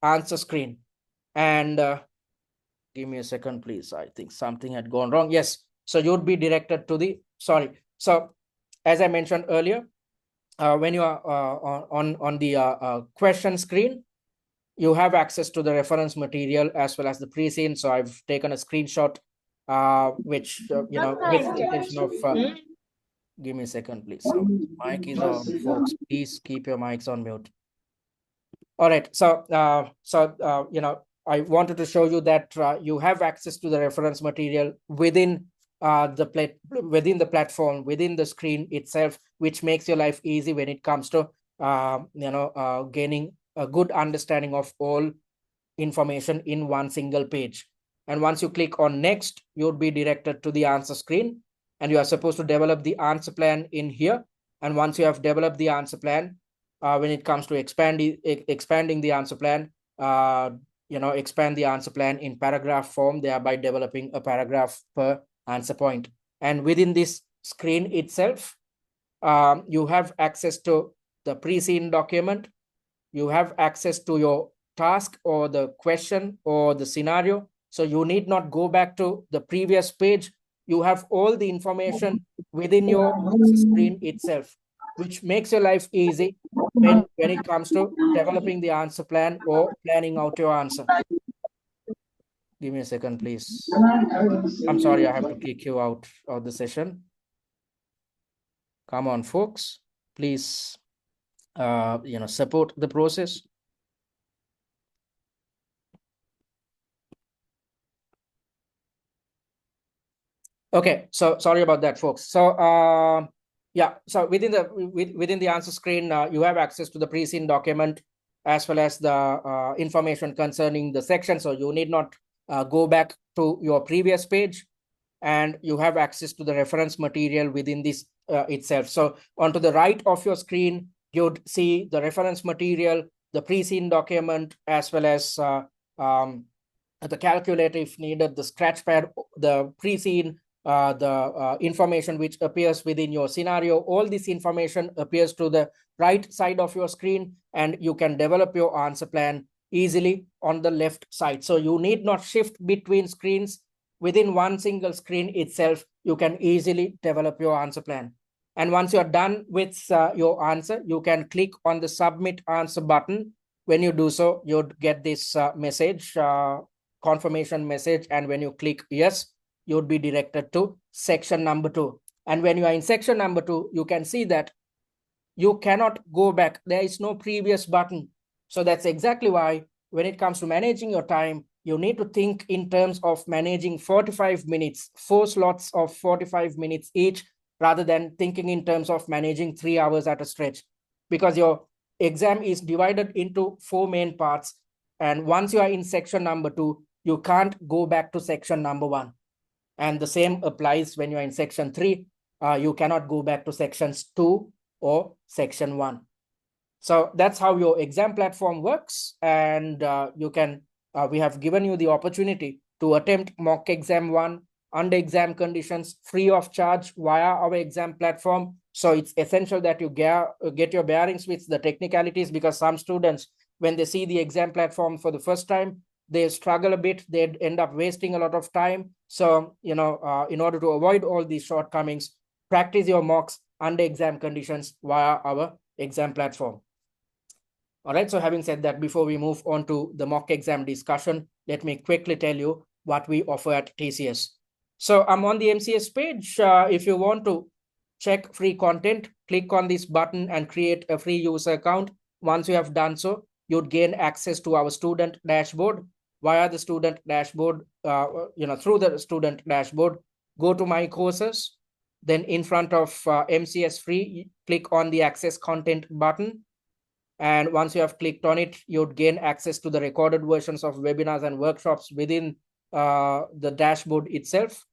answer screen. And give me a second, please. I think something had gone wrong. Yes. So you would be directed to the, So as I mentioned earlier, when you are on the question screen, you have access to the reference material as well as the pre-scene. So I've taken a screenshot, which, with the intention of, give me a second, please. Mic is on, folks. Please keep your mics on mute. All right. So, I wanted to show you that you have access to the reference material within the platform, within the screen itself, which makes your life easy when it comes to gaining a good understanding of all information in one single page. And once you click on next, you'll be directed to the answer screen, and you are supposed to develop the answer plan in here. And once you have developed the answer plan, when it comes to expanding the answer plan, expand the answer plan in paragraph form, thereby developing a paragraph per answer point. And within this screen itself, you have access to the pre-scene document. You have access to your task or the question or the scenario. So you need not go back to the previous page. You have all the information within your screen itself, which makes your life easy when it comes to developing the answer plan or planning out your answer. Give me a second, please. I'm sorry, I have to kick you out of the session. Come on, folks. Please, support the process. Okay, so sorry about that, folks. So so within the answer screen, you have access to the pre-scene document as well as the information concerning the section. So you need not go back to your previous page, and you have access to the reference material within this itself. So onto the right of your screen, you'd see the reference material, the pre-scene document, as well as the calculator if needed, the scratchpad, the pre-scene, the information which appears within your scenario. All this information appears to the right side of your screen, and you can develop your answer plan easily on the left side. So you need not shift between screens. Within one single screen itself, you can easily develop your answer plan. And once you're done with your answer, you can click on the submit answer button. When you do so, you'd get this message, confirmation message. And when you click yes, you'd be directed to section number 2. And when you are in section number 2, you can see that you cannot go back. There is no previous button. So that's exactly why when it comes to managing your time, you need to think in terms of managing 45 minutes, 4 slots of 45 minutes each, rather than thinking in terms of managing 3 hours at a stretch. Because your exam is divided into 4 main parts. And once you are in section number 2, you can't go back to section number 1. And the same applies when you're in section 3. You cannot go back to sections 2 or section 1. So that's how your exam platform works. And we have given you the opportunity to attempt mock exam 1 under exam conditions free of charge via our exam platform. So it's essential that you get your bearings with the technicalities, because some students, when they see the exam platform for the first time, they struggle a bit, they end up wasting a lot of time. So, in order to avoid all these shortcomings, practice your mocks under exam conditions via our exam platform. All right, so having said that, before we move on to the mock exam discussion, let me quickly tell you what we offer at TCS. So I'm on the MCS page. If you want to check free content, click on this button and create a free user account. Once you have done so, you'd gain access to our student dashboard. Via the student dashboard, through the student dashboard, go to my courses. Then in front of MCS free, click on the access content button. And once you have clicked on it, you'd gain access to the recorded versions of webinars and workshops within the dashboard itself.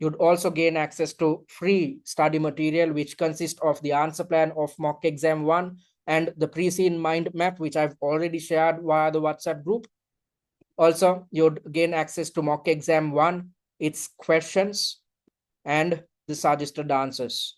You'd also gain access to free study material, which consists of the answer plan of mock exam 1 and the pre-seen mind map, which I've already shared via the WhatsApp group. Also, you'd gain access to mock exam 1, its questions, and the suggested answers.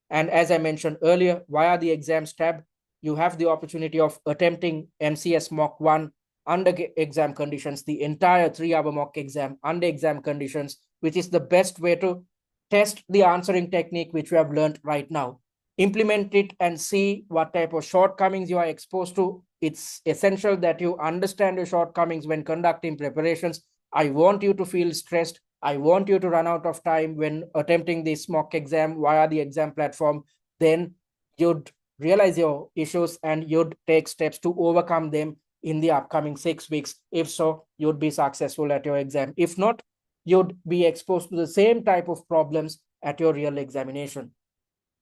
And as I mentioned earlier, via the exams tab, you have the opportunity of attempting MCS mock 1 under exam conditions, the entire 3-hour mock exam under exam conditions, which is the best way to test the answering technique which we have learned right now. Implement it and see what type of shortcomings you are exposed to. It's essential that you understand your shortcomings when conducting preparations. I want you to feel stressed. I want you to run out of time when attempting this mock exam via the exam platform. Then you'd realize your issues and you'd take steps to overcome them in the upcoming 6 weeks. If so, you'd be successful at your exam. If not, you'd be exposed to the same type of problems at your real examination.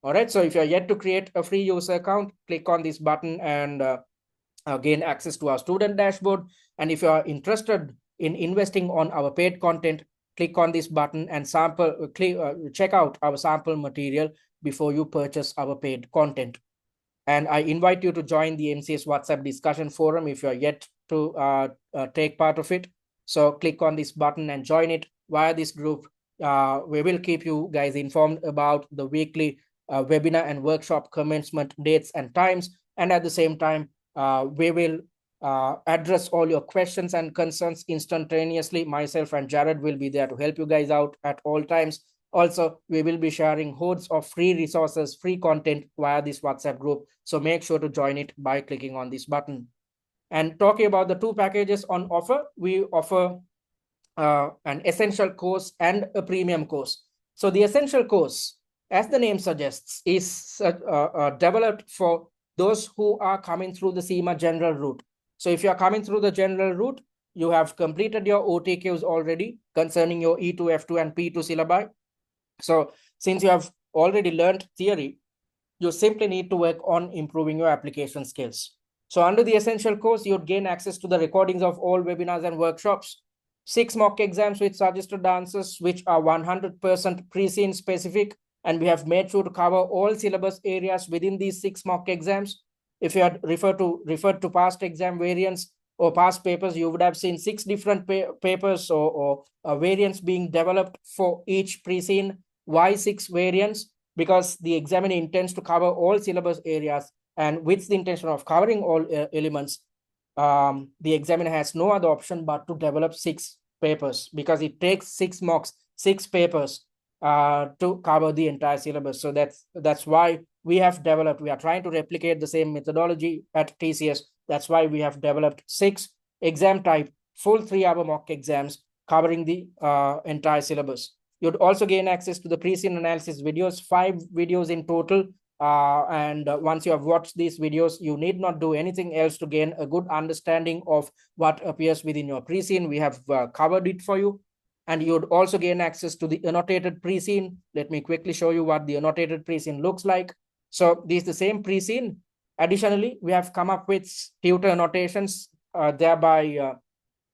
All right, so if you're yet to create a free user account, click on this button and gain access to our student dashboard. And if you are interested in investing on our paid content, click on this button and check out our sample material before you purchase our paid content. And I invite you to join the MCS WhatsApp discussion forum if you are yet to take part of it. So click on this button and join it via this group. We will keep you guys informed about the weekly webinar and workshop commencement dates and times. And at the same time, we will address all your questions and concerns instantaneously. Myself and Jared will be there to help you guys out at all times. Also, we will be sharing hordes of free resources, free content via this WhatsApp group. So make sure to join it by clicking on this button. And talking about the 2 packages on offer, we offer an essential course and a premium course. So the essential course, as the name suggests, is developed for those who are coming through the CIMA general route. So if you are coming through the general route, you have completed your OTQs already concerning your E2, F2, and P2 syllabi. So since you have already learned theory, you simply need to work on improving your application skills. So under the essential course, you'd gain access to the recordings of all webinars and workshops, 6 mock exams with suggested answers, which are 100% pre-seen specific. And we have made sure to cover all syllabus areas within these 6 mock exams. If you had referred to past exam variants or past papers, you would have seen 6 different papers or variants being developed for each pre-seen. Why 6 variants? Because the examiner intends to cover all syllabus areas, and with the intention of covering all elements, the examiner has no other option but to develop 6 papers, because it takes 6 mocks, 6 papers to cover the entire syllabus. So that's why we are trying to replicate the same methodology at TCS. That's why we have developed 6 exam type, full 3-hour mock exams covering the entire syllabus. You'd also gain access to the pre-scene analysis videos, 5 videos in total. And once you have watched these videos, you need not do anything else to gain a good understanding of what appears within your pre-scene. We have covered it for you. And you'd also gain access to the annotated pre-scene. Let me quickly show you what the annotated pre-scene looks like. So this is the same pre-scene. Additionally, we have come up with tutor annotations, thereby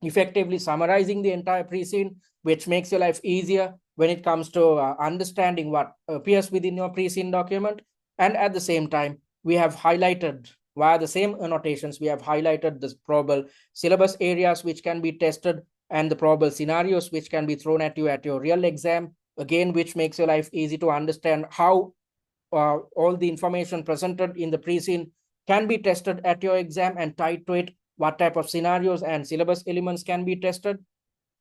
effectively summarizing the entire pre-scene, which makes your life easier when it comes to understanding what appears within your pre-scene document. And at the same time, we have highlighted, via the same annotations, we have highlighted the probable syllabus areas which can be tested and the probable scenarios which can be thrown at you at your real exam, again, which makes your life easy to understand how all the information presented in the pre-scene can be tested at your exam, and tied to it, what type of scenarios and syllabus elements can be tested.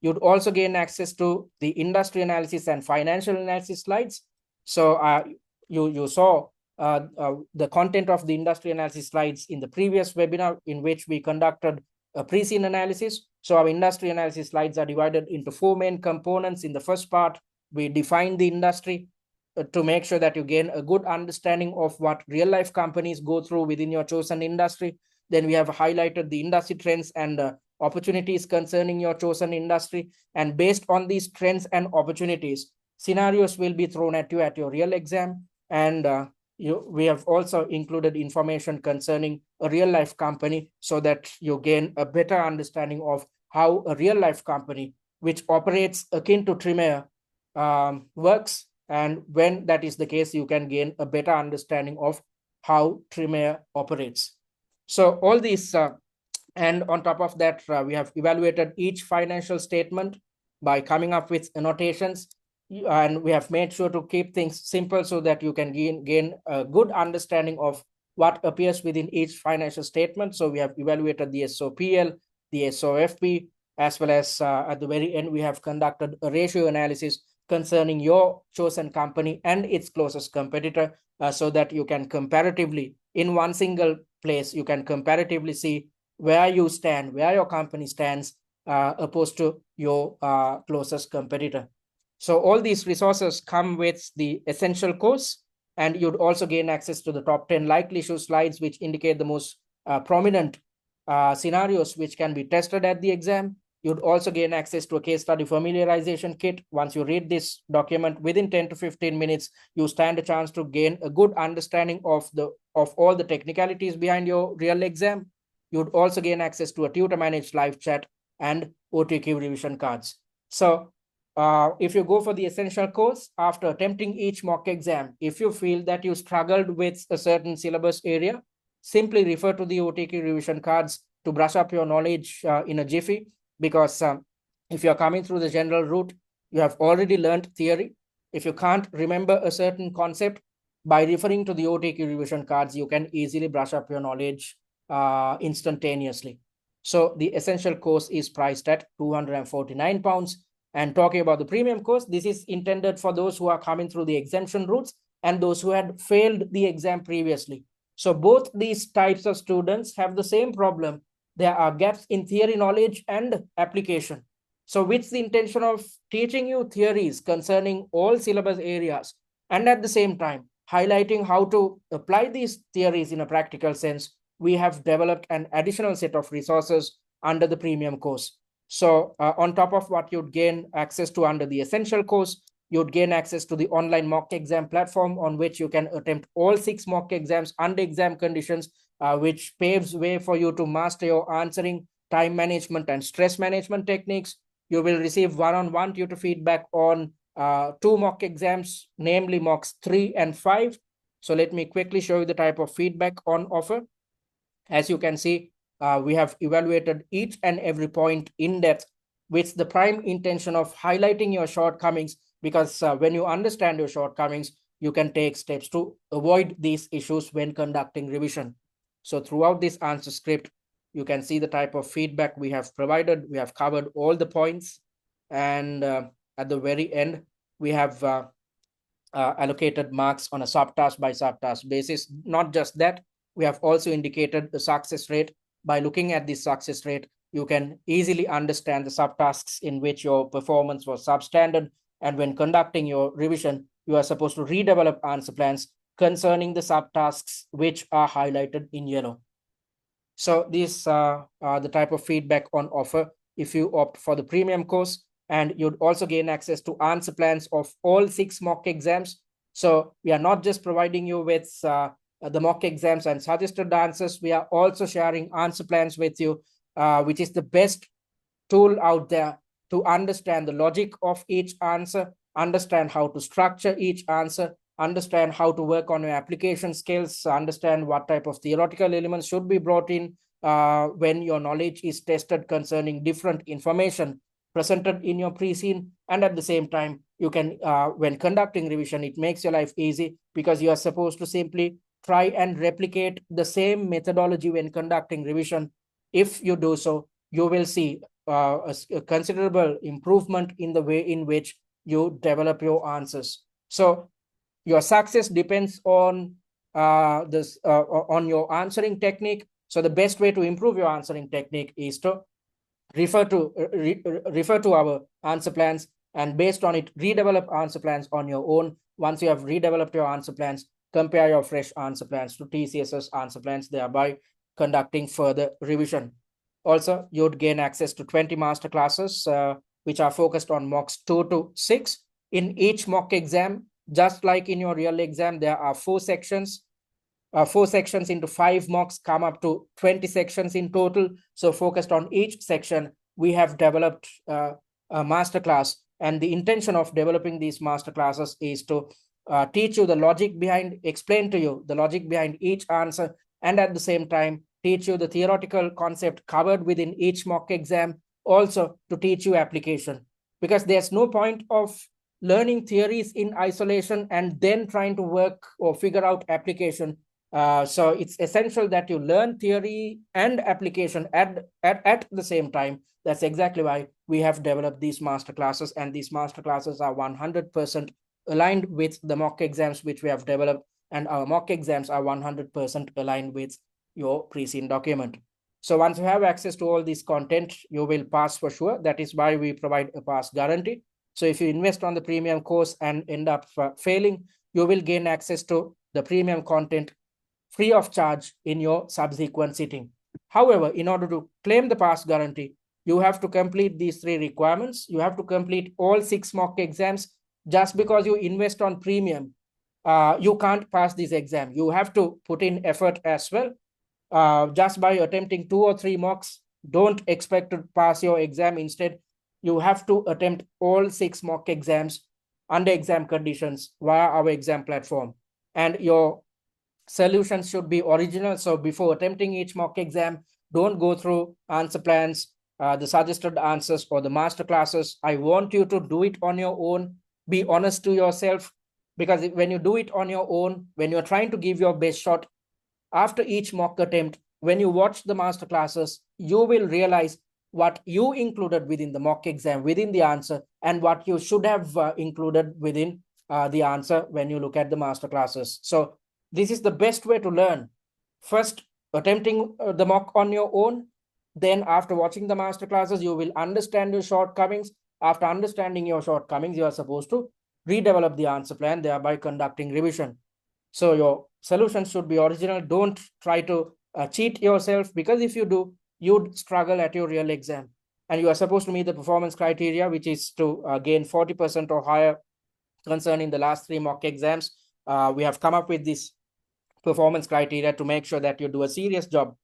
You'd also gain access to the industry analysis and financial analysis slides. So you saw the content of the industry analysis slides in the previous webinar, in which we conducted a pre-scene analysis. So our industry analysis slides are divided into 4 main components. In the first part, we define the industry to make sure that you gain a good understanding of what real life companies go through within your chosen industry. Then we have highlighted the industry trends and opportunities concerning your chosen industry. And based on these trends and opportunities, scenarios will be thrown at you at your real exam. And we have also included information concerning a real life company, so that you gain a better understanding of how a real life company, which operates akin to Trimayr, works. And when that is the case, you can gain a better understanding of how Trimayr operates. So all these, and on top of that, we have evaluated each financial statement by coming up with annotations. And we have made sure to keep things simple so that you can gain a good understanding of what appears within each financial statement. So we have evaluated the SOPL, the SOFP, as well as at the very end, we have conducted a ratio analysis concerning your chosen company and its closest competitor, so that you can comparatively, in one single place, you can comparatively see where you stand, where your company stands, opposed to your closest competitor. So all these resources come with the essential course, and you'd also gain access to the top 10 likely issue slides, which indicate the most prominent scenarios which can be tested at the exam. You'd also gain access to a case study familiarization kit. Once you read this document within 10 to 15 minutes, you stand a chance to gain a good understanding of all the technicalities behind your real exam. You'd also gain access to a tutor managed live chat and OTQ revision cards. So if you go for the essential course, after attempting each mock exam, if you feel that you struggled with a certain syllabus area, simply refer to the OTQ revision cards to brush up your knowledge in a jiffy. Because if you're coming through the general route, you have already learned theory. If you can't remember a certain concept, by referring to the OTQ revision cards, you can easily brush up your knowledge instantaneously. So the essential course is priced at £249. And talking about the premium course, this is intended for those who are coming through the exemption routes and those who had failed the exam previously. So both these types of students have the same problem. There are gaps in theory knowledge and application. So with the intention of teaching you theories concerning all syllabus areas, and at the same time highlighting how to apply these theories in a practical sense, we have developed an additional set of resources under the premium course. So on top of what you'd gain access to under the essential course, you'd gain access to the online mock exam platform, on which you can attempt all 6 mock exams under exam conditions, which paves way for you to master your answering, time management, and stress management techniques. You will receive one-on-one tutor feedback on 2 mock exams, namely mocks 3 and 5. So let me quickly show you the type of feedback on offer. As you can see, we have evaluated each and every point in depth with the prime intention of highlighting your shortcomings, because when you understand your shortcomings, you can take steps to avoid these issues when conducting revision. So throughout this answer script, You can see the type of feedback we have provided. We have covered all the points. And at the very end, we have allocated marks on a subtask by subtask basis. Not just that, we have also indicated the success rate. By looking at this success rate, you can easily understand the subtasks in which your performance was substandard. And when conducting your revision, you are supposed to redevelop answer plans concerning the subtasks which are highlighted in yellow. So these are the type of feedback on offer if you opt for the premium course. And you'd also gain access to answer plans of all 6 mock exams. So we are not just providing you with the mock exams and suggested answers. We are also sharing answer plans with you, which is the best tool out there to understand the logic of each answer, understand how to structure each answer, understand how to work on your application skills, understand what type of theoretical elements should be brought in when your knowledge is tested concerning different information presented in your pre-scene. And at the same time, you can, when conducting revision, it makes your life easy because you are supposed to simply try and replicate the same methodology when conducting revision. If you do so, you will see a considerable improvement in the way in which you develop your answers. So your success depends on on your answering technique. So the best way to improve your answering technique is to refer to our answer plans, and based on it, redevelop answer plans on your own. Once you have redeveloped your answer plans, compare your fresh answer plans to TCS's answer plans, thereby conducting further revision. Also, you'd gain access to 20 masterclasses, which are focused on mocks 2 to 6. In each mock exam, just like in your real exam, there are 4 sections. 4 sections into 5 mocks come up to 20 sections in total. So focused on each section, we have developed a masterclass. And the intention of developing these masterclasses is to teach you the logic behind, explain to you the logic behind each answer, and at the same time, teach you the theoretical concept covered within each mock exam, also to teach you application. Because there's no point of learning theories in isolation and then trying to work or figure out application. So it's essential that you learn theory and application at the same time. That's exactly why we have developed these masterclasses, and these masterclasses are 100% aligned with the mock exams which we have developed, and our mock exams are 100% aligned with your pre-scene document. So once you have access to all this content, you will pass for sure. That is why we provide a pass guarantee. So if you invest on the premium course and end up failing, you will gain access to the premium content free of charge in your subsequent sitting. However, in order to claim the pass guarantee, you have to complete these 3 requirements. You have to complete all 6 mock exams. Just because you invest on premium, you can't pass this exam. You have to put in effort as well. Just by attempting 2 or 3 mocks, don't expect to pass your exam. Instead, you have to attempt all 6 mock exams under exam conditions via our exam platform. And your solutions should be original. So before attempting each mock exam, don't go through answer plans, the suggested answers, or the master classes. I want you to do it on your own. Be honest to yourself, because when you do it on your own, when you're trying to give your best shot, after each mock attempt, when you watch the master classes, you will realize what you included within the mock exam, within the answer, and what you should have included within the answer when you look at the master classes. So this is the best way to learn. First, attempting the mock on your own. Then after watching the master classes, you will understand your shortcomings. After understanding your shortcomings, you are supposed to redevelop the answer plan, thereby conducting revision. So your solutions should be original. Don't try to cheat yourself, because if you do, you'd struggle at your real exam. And you are supposed to meet the performance criteria, which is to gain 40% or higher concerning the last 3 mock exams. We have come up with this performance criteria to make sure that you do a serious job,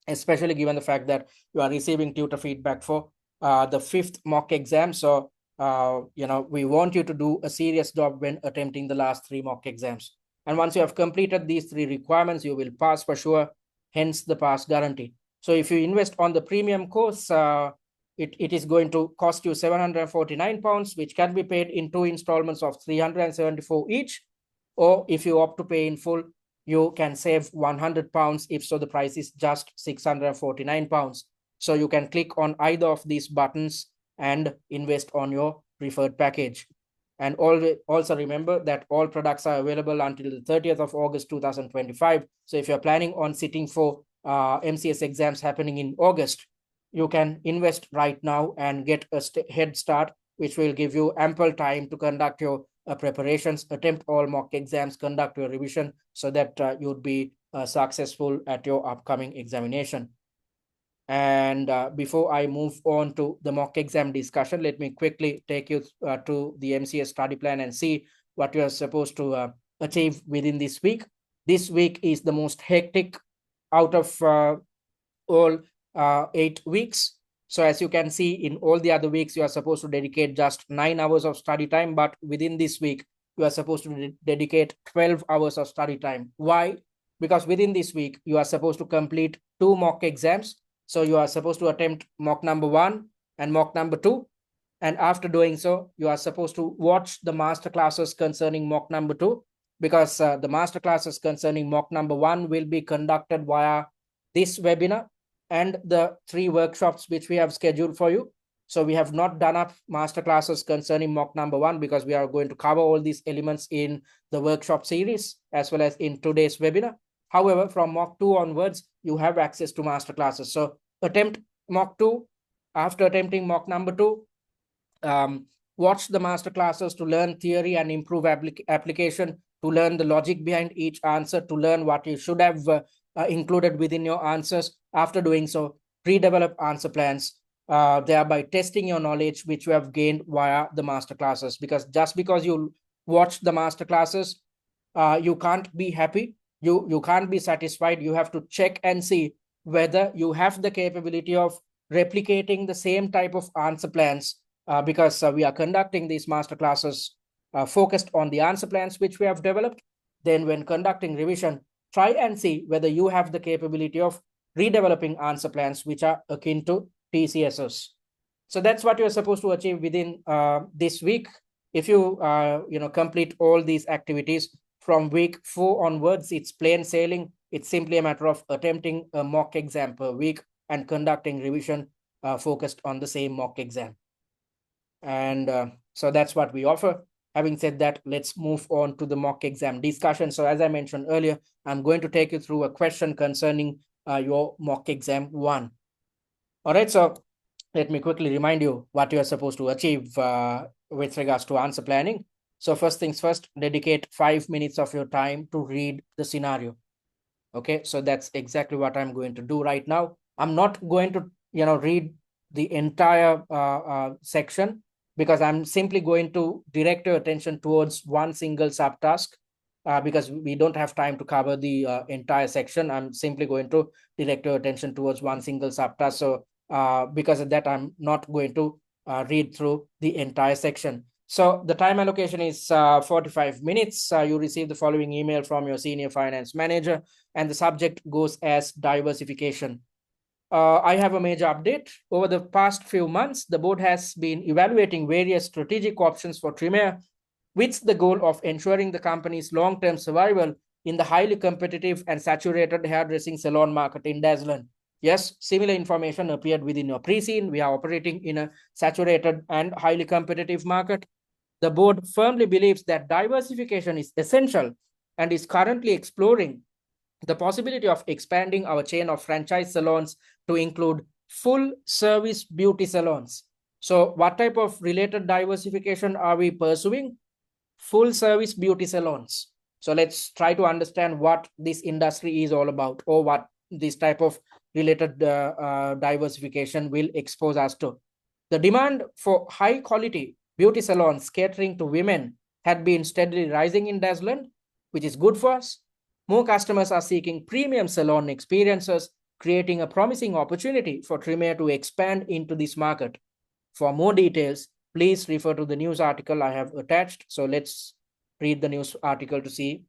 especially given the fact that you are receiving tutor feedback for the 5th mock exam. So, we want you to do a serious job when attempting the last 3 mock exams. And once you have completed these 3 requirements, you will pass for sure, hence the pass guarantee. So if you invest on the premium course, it is going to cost you £749, which can be paid in 2 installments of 374 each. Or if you opt to pay in full, you can save £100. If so, the price is just £649. So you can click on either of these buttons and invest on your preferred package. And also remember that all products are available until the 30th of August 2025. So if you're planning on sitting for MCS exams happening in August, you can invest right now and get a head start, which will give you ample time to conduct your preparations, attempt all mock exams, conduct your revision, so that you'd be successful at your upcoming examination. And before I move on to the mock exam discussion, let me quickly take you to the MCS study plan and see what you are supposed to achieve within this week. This week is the most hectic out of all 8 weeks. So as you can see, in all the other weeks, you are supposed to dedicate just 9 hours of study time. But within this week, you are supposed to dedicate 12 hours of study time. Why? Because within this week, you are supposed to complete 2 mock exams. So you are supposed to attempt mock number 1 and mock number 2. And after doing so, you are supposed to watch the masterclasses concerning mock number 2, because the masterclasses concerning mock number 1 will be conducted via this webinar and the 3 workshops which we have scheduled for you. So we have not done up masterclasses concerning mock number 1 because we are going to cover all these elements in the workshop series as well as in today's webinar. However, from mock 2 onwards, you have access to masterclasses. So attempt mock 2. After attempting mock number 2, watch the masterclasses to learn theory and improve application, to learn the logic behind each answer, to learn what you should have included within your answers. After doing so, pre-develop answer plans, thereby testing your knowledge which you have gained via the masterclasses. Because just because you watch the masterclasses, you can't be happy. You can't be satisfied. You have to check and see whether you have the capability of replicating the same type of answer plans, because we are conducting these masterclasses focused on the answer plans which we have developed. Then when conducting revision, try and see whether you have the capability of redeveloping answer plans which are akin to TCSs. So that's what you're supposed to achieve within this week. If you complete all these activities from week 4 onwards, it's plain sailing. It's simply a matter of attempting a mock exam per week and conducting revision focused on the same mock exam. And so that's what we offer. Having said that, let's move on to the mock exam discussion. So as I mentioned earlier, I'm going to take you through a question concerning your mock exam 1. All right, so let me quickly remind you what you are supposed to achieve with regards to answer planning. So first things first, dedicate 5 minutes of your time to read the scenario. Okay, so that's exactly what I'm going to do right now. I'm not going to read the entire section, because I'm simply going to direct your attention towards one single subtask, because we don't have time to cover the entire section. I'm simply going to direct your attention towards one single subtask. So because of that, I'm not going to read through the entire section. So the time allocation is 45 minutes. You receive the following email from your senior finance manager, and the subject goes as diversification. I have a major update. Over the past few months, the board has been evaluating various strategic options for Trimayr, with the goal of ensuring the company's long-term survival in the highly competitive and saturated hairdressing salon market in Dazzland. Yes, similar information appeared within your pre-scene. We are operating in a saturated and highly competitive market. The board firmly believes that diversification is essential and is currently exploring the possibility of expanding our chain of franchise salons to include full service beauty salons. So what type of related diversification are we pursuing? Full service beauty salons. So let's try to understand what this industry is all about, or what this type of related diversification will expose us to. The demand for high quality beauty salons catering to women had been steadily rising in Dazzland, which is good for us. More customers are seeking premium salon experiences, creating a promising opportunity for Trimayr to expand into this market. For more details, please refer to the news article I have attached. So let's read the news article to see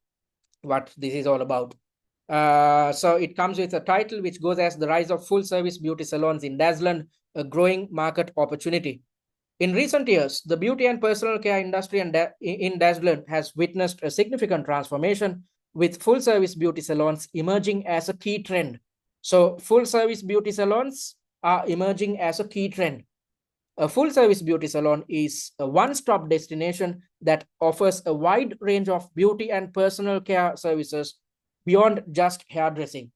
what this is all about. So it comes with a title which goes as The Rise of Full Service Beauty Salons in Dazzland, a Growing Market Opportunity. In recent years, the beauty and personal care industry in Dazzland has witnessed a significant transformation, with full service beauty salons emerging as a key trend. So full service beauty salons are emerging as a key trend. A full service beauty salon is a one-stop destination that offers a wide range of beauty and personal care services beyond just hairdressing.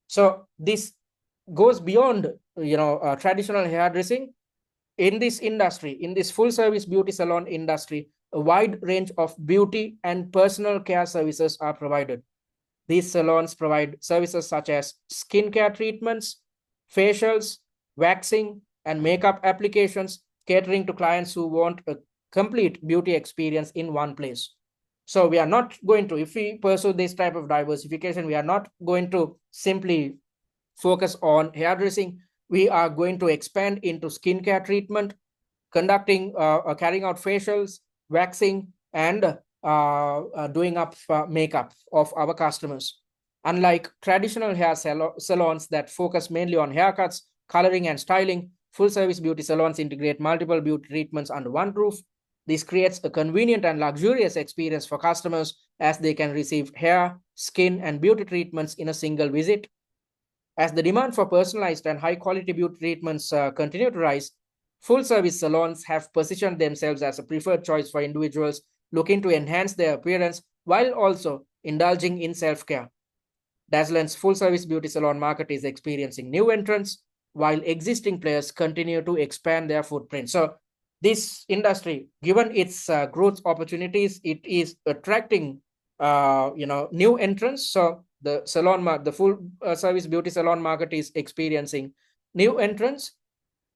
So this goes beyond, traditional hairdressing. In this industry, in this full service beauty salon industry, a wide range of beauty and personal care services are provided. These salons provide services such as skincare treatments, facials, waxing, and makeup applications, catering to clients who want a complete beauty experience in one place. So we are not going to, if we pursue this type of diversification, we are not going to simply focus on hairdressing. We are going to expand into skincare treatment, conducting, carrying out facials, waxing, and doing up makeup of our customers. Unlike traditional hair salons that focus mainly on haircuts, coloring, and styling, full service beauty salons integrate multiple beauty treatments under one roof. This creates a convenient and luxurious experience for customers as they can receive hair, skin, and beauty treatments in a single visit. As the demand for personalized and high quality beauty treatments continue to rise, full service salons have positioned themselves as a preferred choice for individuals looking to enhance their appearance while also indulging in self care. Dazzlant's full service beauty salon market is experiencing new entrants while existing players continue to expand their footprint. So, this industry, given its growth opportunities, it is attracting new entrants. So the full service beauty salon market is experiencing new entrants,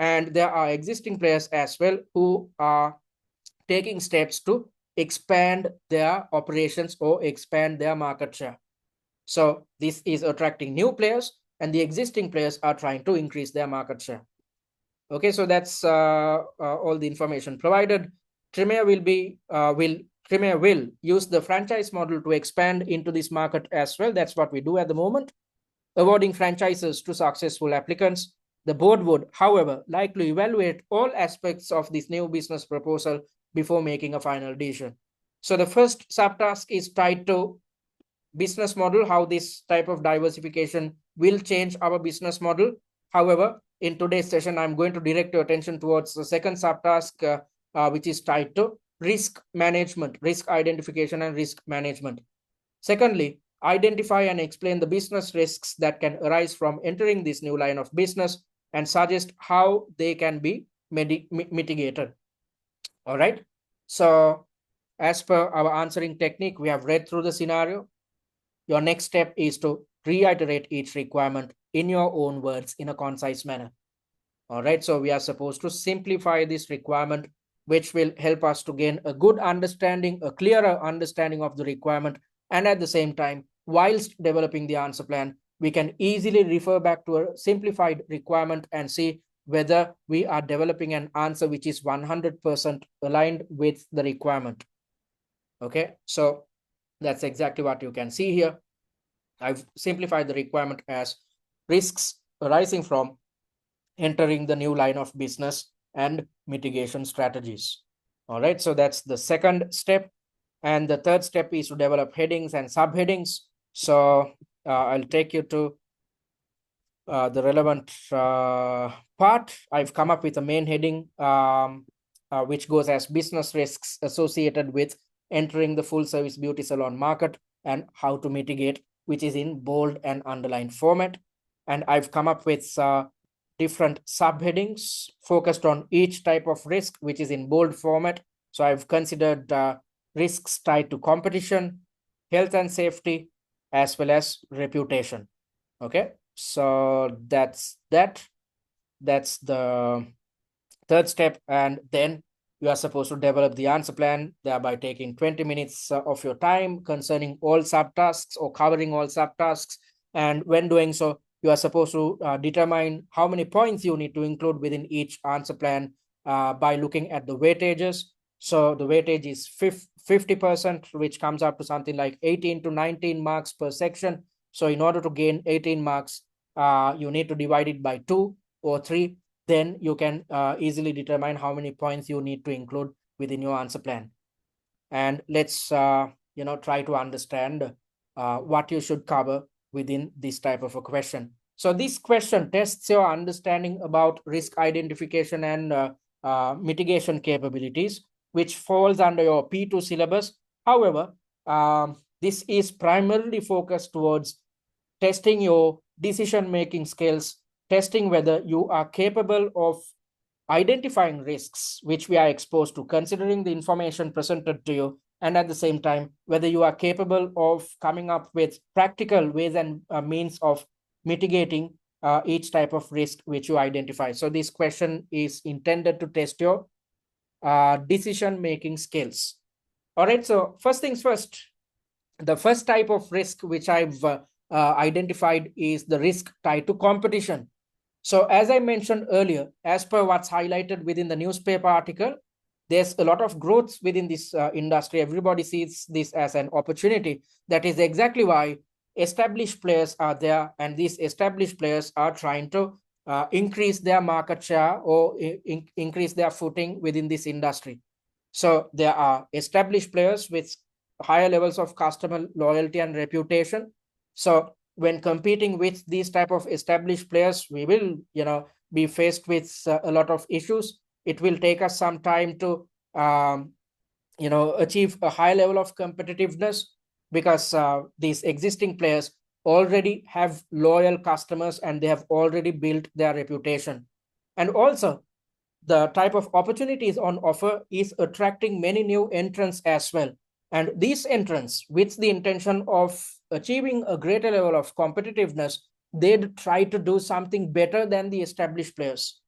and there are existing players as well who are taking steps to expand their operations or expand their market share. So this is attracting new players, and the existing players are trying to increase their market share. Okay, so that's all the information provided. Trimayr will use the franchise model to expand into this market as well. That's what we do at the moment, awarding franchises to successful applicants. The board would, however, likely evaluate all aspects of this new business proposal before making a final decision. So the first subtask is tied to business model, how this type of diversification will change our business model. However, in today's session, I'm going to direct your attention towards the second subtask, which is tied to risk management, risk identification, and risk management. Secondly, identify and explain the business risks that can arise from entering this new line of business and suggest how they can be mitigated. All right. So, as per our answering technique, we have read through the scenario. Your next step is to reiterate each requirement in your own words in a concise manner. All right, so we are supposed to simplify this requirement, which will help us to gain a good understanding, a clearer understanding of the requirement. And at the same time, whilst developing the answer plan, we can easily refer back to a simplified requirement and see whether we are developing an answer which is 100% aligned with the requirement. Okay, so that's exactly what you can see here. I've simplified the requirement as risks arising from entering the new line of business and mitigation strategies. All right, so that's the second step. And the third step is to develop headings and subheadings. So I'll take you to the relevant part. I've come up with a main heading, which goes as business risks associated with entering the full service beauty salon market and how to mitigate, which is in bold and underlined format. And I've come up with different subheadings focused on each type of risk, which is in bold format. So I've considered risks tied to competition, health and safety, as well as reputation. Okay, so that's that. That's the third step. And then you are supposed to develop the answer plan, thereby taking 20 minutes of your time concerning all subtasks or covering all subtasks. And when doing so, you are supposed to determine how many points you need to include within each answer plan by looking at the weightages. So the weightage is 50%, which comes up to something like 18 to 19 marks per section. So in order to gain 18 marks, you need to divide it by 2 or 3. Then you can easily determine how many points you need to include within your answer plan. And let's try to understand what you should cover within this type of a question. So this question tests your understanding about risk identification and mitigation capabilities, which falls under your P2 syllabus. However, this is primarily focused towards testing your decision-making skills, testing whether you are capable of identifying risks which we are exposed to, considering the information presented to you, and at the same time, whether you are capable of coming up with practical ways and means of mitigating each type of risk which you identify. So this question is intended to test your decision-making skills. All right, so first things first, the first type of risk which I've identified is the risk tied to competition. So as I mentioned earlier, as per what's highlighted within the newspaper article, there's a lot of growth within this industry. Everybody sees this as an opportunity. That is exactly why established players are there, and these established players are trying to increase their market share or increase their footing within this industry. So there are established players with higher levels of customer loyalty and reputation. So when competing with these type of established players, we will, be faced with a lot of issues. It will take us some time to, achieve a high level of competitiveness, because these existing players already have loyal customers and they have already built their reputation. And also, the type of opportunities on offer is attracting many new entrants as well. And these entrants, with the intention of achieving a greater level of competitiveness, they'd try to do something better than the established players.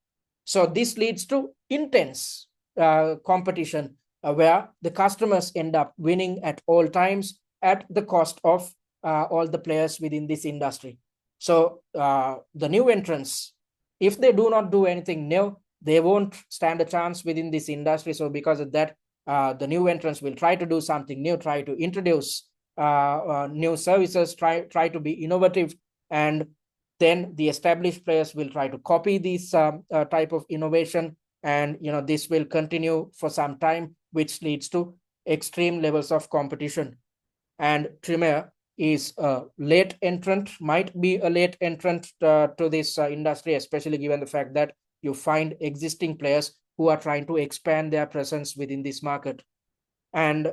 So this leads to intense competition, where the customers end up winning at all times at the cost of all the players within this industry. So the new entrants, if they do not do anything new, they won't stand a chance within this industry. So because of that, the new entrants will try to do something new, try to introduce new services, try to be innovative, and then the established players will try to copy this type of innovation, and this will continue for some time, which leads to extreme levels of competition. And Trimayr is a late entrant, might be a late entrant to this industry, especially given the fact that you find existing players who are trying to expand their presence within this market. And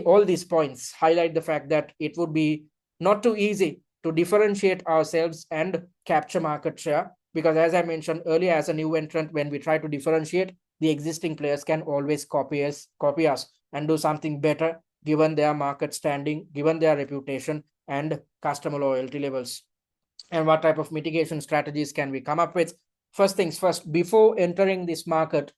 all these points highlight the fact that it would be not too easy to differentiate ourselves and capture market share, because as I mentioned earlier, as a new entrant, when we try to differentiate, the existing players can always copy us and do something better, given their market standing, given their reputation and customer loyalty levels. And what type of mitigation strategies can we come up with? First things first, before entering this market,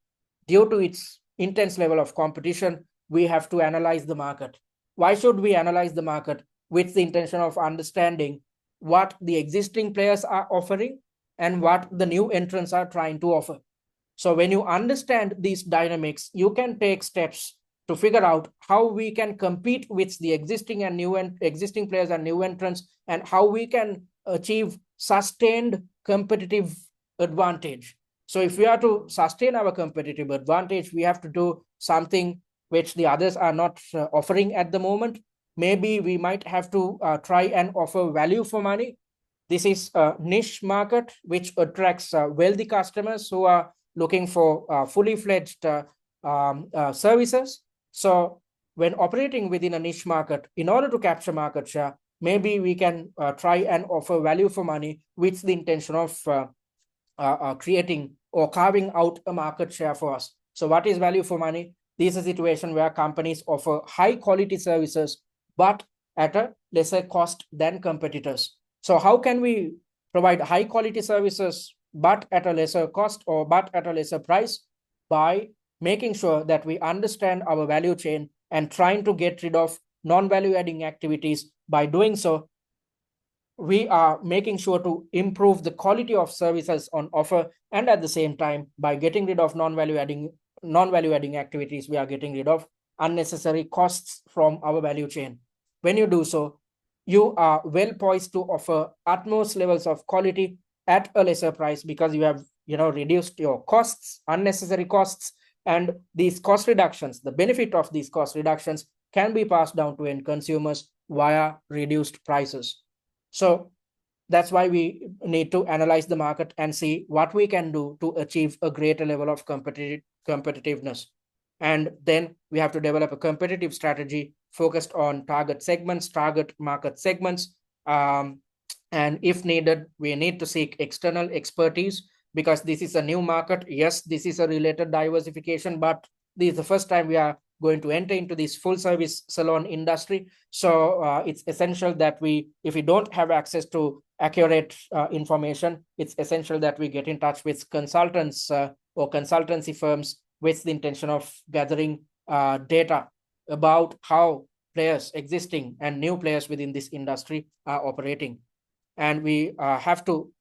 due to its intense level of competition, we have to analyze the market. Why should we analyze the market? With the intention of understanding what the existing players are offering and what the new entrants are trying to offer. So when you understand these dynamics, you can take steps to figure out how we can compete with the existing players and new entrants, and how we can achieve sustained competitive advantage. So if we are to sustain our competitive advantage, we have to do something which the others are not offering at the moment. Maybe we might have to try and offer value for money. This is a niche market which attracts wealthy customers who are looking for fully fledged services. So when operating within a niche market, in order to capture market share, maybe we can try and offer value for money with the intention of creating or carving out a market share for us. So what is value for money? This is a situation where companies offer high quality services, but at a lesser cost than competitors. So how can we provide high quality services, but at a lesser cost, or but at a lesser price? By making sure that we understand our value chain and trying to get rid of non-value adding activities. By doing so, we are making sure to improve the quality of services on offer, and at the same time, by getting rid of non-value adding activities, we are getting rid of unnecessary costs from our value chain. When you do so, you are well poised to offer utmost levels of quality at a lesser price, because you have reduced your costs, unnecessary costs, and these cost reductions, the benefit of these cost reductions can be passed down to end consumers, via reduced prices. So that's why we need to analyze the market and see what we can do to achieve a greater level of competitiveness. And then we have to develop a competitive strategy focused on target segments, target market segments. And if needed, we need to seek external expertise because this is a new market. Yes, this is a related diversification, but this is the first time we are going to enter into this full service salon industry. So it's essential that if we don't have access to accurate information, it's essential that we get in touch with consultants or consultancy firms with the intention of gathering data about how players, existing and new players within this industry, are operating. And we have to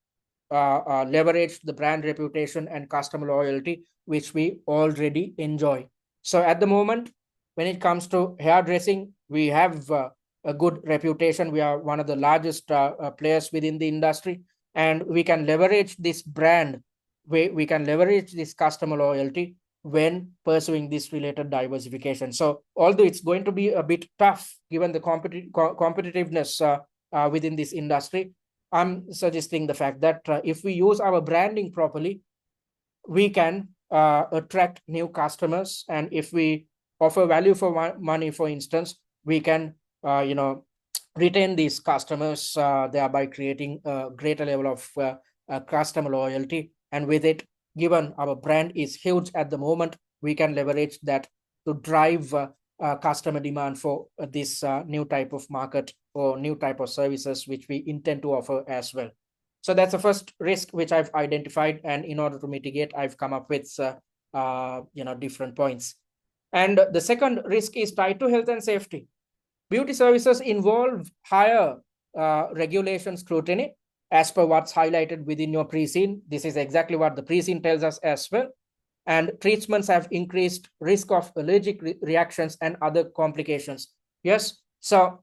leverage the brand reputation and customer loyalty, which we already enjoy. So at the moment, when it comes to hairdressing, we have a good reputation. We are one of the largest players within the industry, and we can leverage this brand. We can leverage this customer loyalty when pursuing this related diversification. So although it's going to be a bit tough given the competitiveness within this industry, I'm suggesting the fact that if we use our branding properly, we can attract new customers. And if we offer value for money, for instance, we can, retain these customers, thereby creating a greater level of customer loyalty. And with it, given our brand is huge at the moment, we can leverage that to drive customer demand for this new type of market or new type of services which we intend to offer as well. So that's the first risk which I've identified, and in order to mitigate, I've come up with different points. And the second risk is tied to health and safety. Beauty services involve higher regulation scrutiny as per what's highlighted within your pre-scene. This is exactly what the pre-scene tells us as well. And treatments have increased risk of allergic reactions and other complications. Yes. So,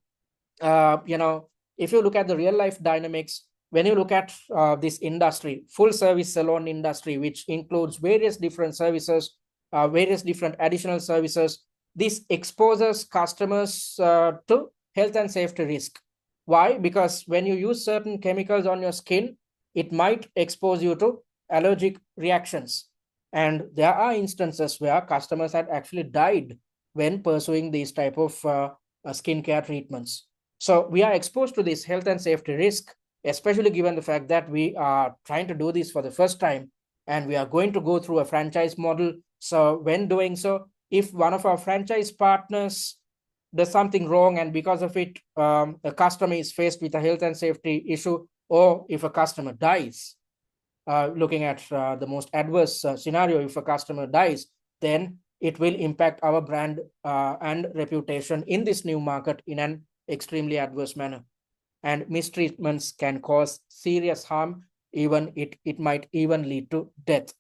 if you look at the real life dynamics, when you look at this industry, full service salon industry, which includes various different services, various different additional services, this exposes customers to health and safety risk. Why? Because when you use certain chemicals on your skin, it might expose you to allergic reactions. And there are instances where customers had actually died when pursuing these type of skincare treatments. So we are exposed to this health and safety risk, especially given the fact that we are trying to do this for the first time and we are going to go through a franchise model. So when doing so, if one of our franchise partners does something wrong and because of it, a customer is faced with a health and safety issue, or if a customer dies, looking at the most adverse scenario, if a customer dies, then it will impact our brand and reputation in this new market in an extremely adverse manner. And mistreatments can cause serious harm. Even it might even lead to death.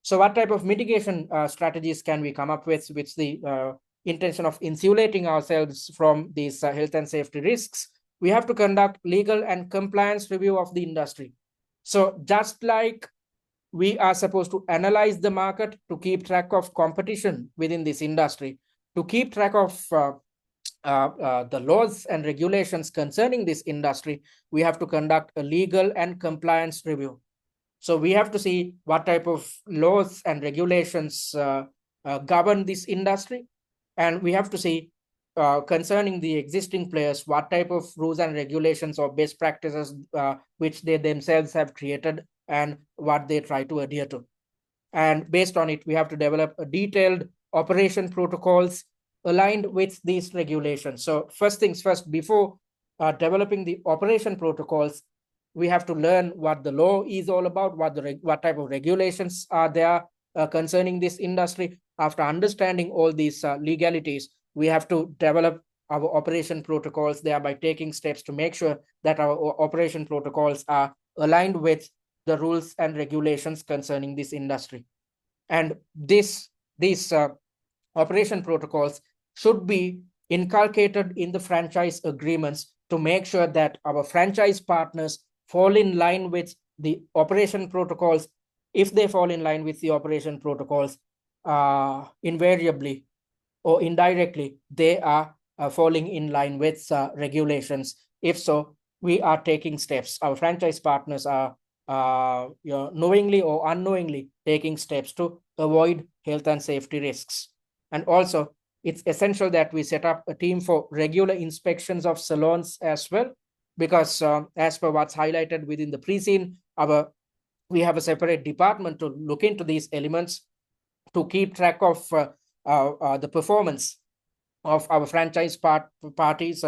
So what type of mitigation strategies can we come up with the intention of insulating ourselves from these health and safety risks? We have to conduct legal and compliance review of the industry. So just like we are supposed to analyze the market to keep track of competition within this industry, to keep track of the laws and regulations concerning this industry, we have to conduct a legal and compliance review. So we have to see what type of laws and regulations govern this industry. And we have to see concerning the existing players, what type of rules and regulations or best practices which they themselves have created and what they try to adhere to. And based on it, we have to develop a detailed operation protocols aligned with these regulations. So first things first, before developing the operation protocols, we have to learn what the law is all about, what type of regulations are there concerning this industry. After understanding all these legalities, we have to develop our operation protocols, thereby taking steps to make sure that our operation protocols are aligned with the rules and regulations concerning this industry. And these operation protocols should be inculcated in the franchise agreements to make sure that our franchise partners fall in line with the operation protocols. If they fall in line with the operation protocols, invariably or indirectly, they are falling in line with regulations? If so, we are taking steps. Our franchise partners are knowingly or unknowingly taking steps to avoid health and safety risks. And also, it's essential that we set up a team for regular inspections of salons as well, because as per what's highlighted within the pre-scene, we have a separate department to look into these elements to keep track of the performance of our parties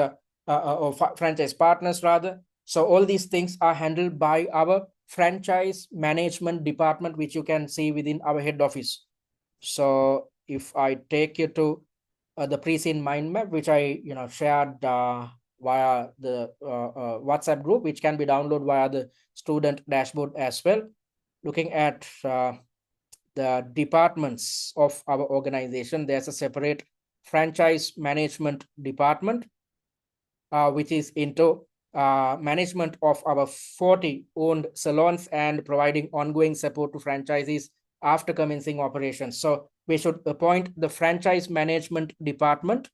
or franchise partners rather. So all these things are handled by our franchise management department, which you can see within our head office. So if I take you to the pre-scene mind map, which I shared via the WhatsApp group, which can be downloaded via the student dashboard as well. Looking at the departments of our organization, there's a separate franchise management department, which is into management of our 40 owned salons and providing ongoing support to franchisees after commencing operations. So we should appoint the franchise management department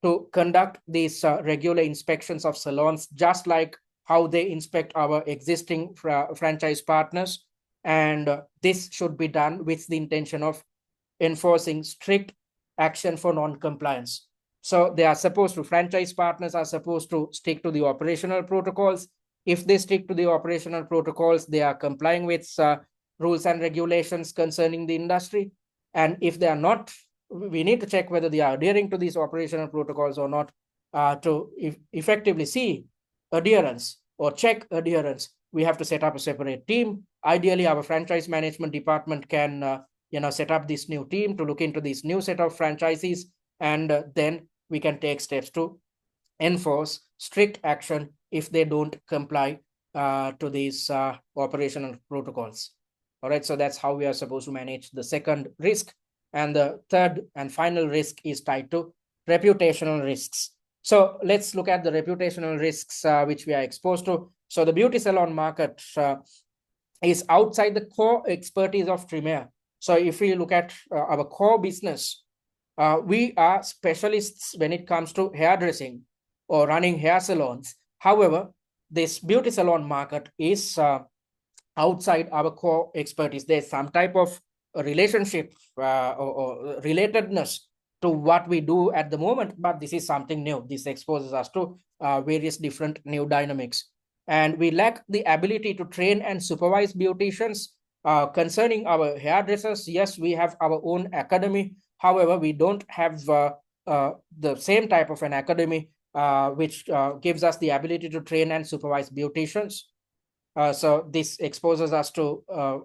to conduct these regular inspections of salons, just like how they inspect our existing franchise partners. And this should be done with the intention of enforcing strict action for non-compliance. So franchise partners are supposed to stick to the operational protocols. If they stick to the operational protocols, they are complying with rules and regulations concerning the industry. And if they are not, we need to check whether they are adhering to these operational protocols or not to effectively see adherence or check adherence. We have to set up a separate team. Ideally, our franchise management department can set up this new team to look into this new set of franchisees, and then we can take steps to enforce strict action if they don't comply to these operational protocols. All right, so that's how we are supposed to manage the second risk. And the third and final risk is tied to reputational risks. So let's look at the reputational risks which we are exposed to. So the beauty salon market is outside the core expertise of Trimayr. So if we look at our core business, we are specialists when it comes to hairdressing or running hair salons. However, this beauty salon market is outside our core expertise. There's some type of relationship or relatedness to what we do at the moment, but this is something new. This exposes us to various different new dynamics. And we lack the ability to train and supervise beauticians. Concerning our hairdressers, yes, we have our own academy. However, we don't have the same type of an academy which gives us the ability to train and supervise beauticians. So this exposes us to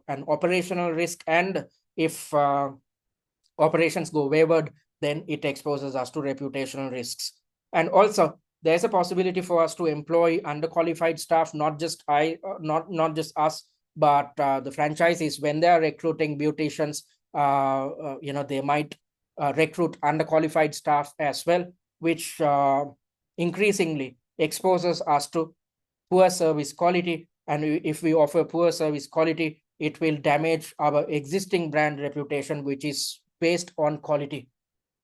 an operational risk, and if operations go wayward, then it exposes us to reputational risks. And also, there's a possibility for us to employ underqualified staff, not just us, but the franchisees, when they are recruiting beauticians, they might recruit underqualified staff as well, which increasingly exposes us to poor service quality. And if we offer poor service quality, it will damage our existing brand reputation, which is based on quality.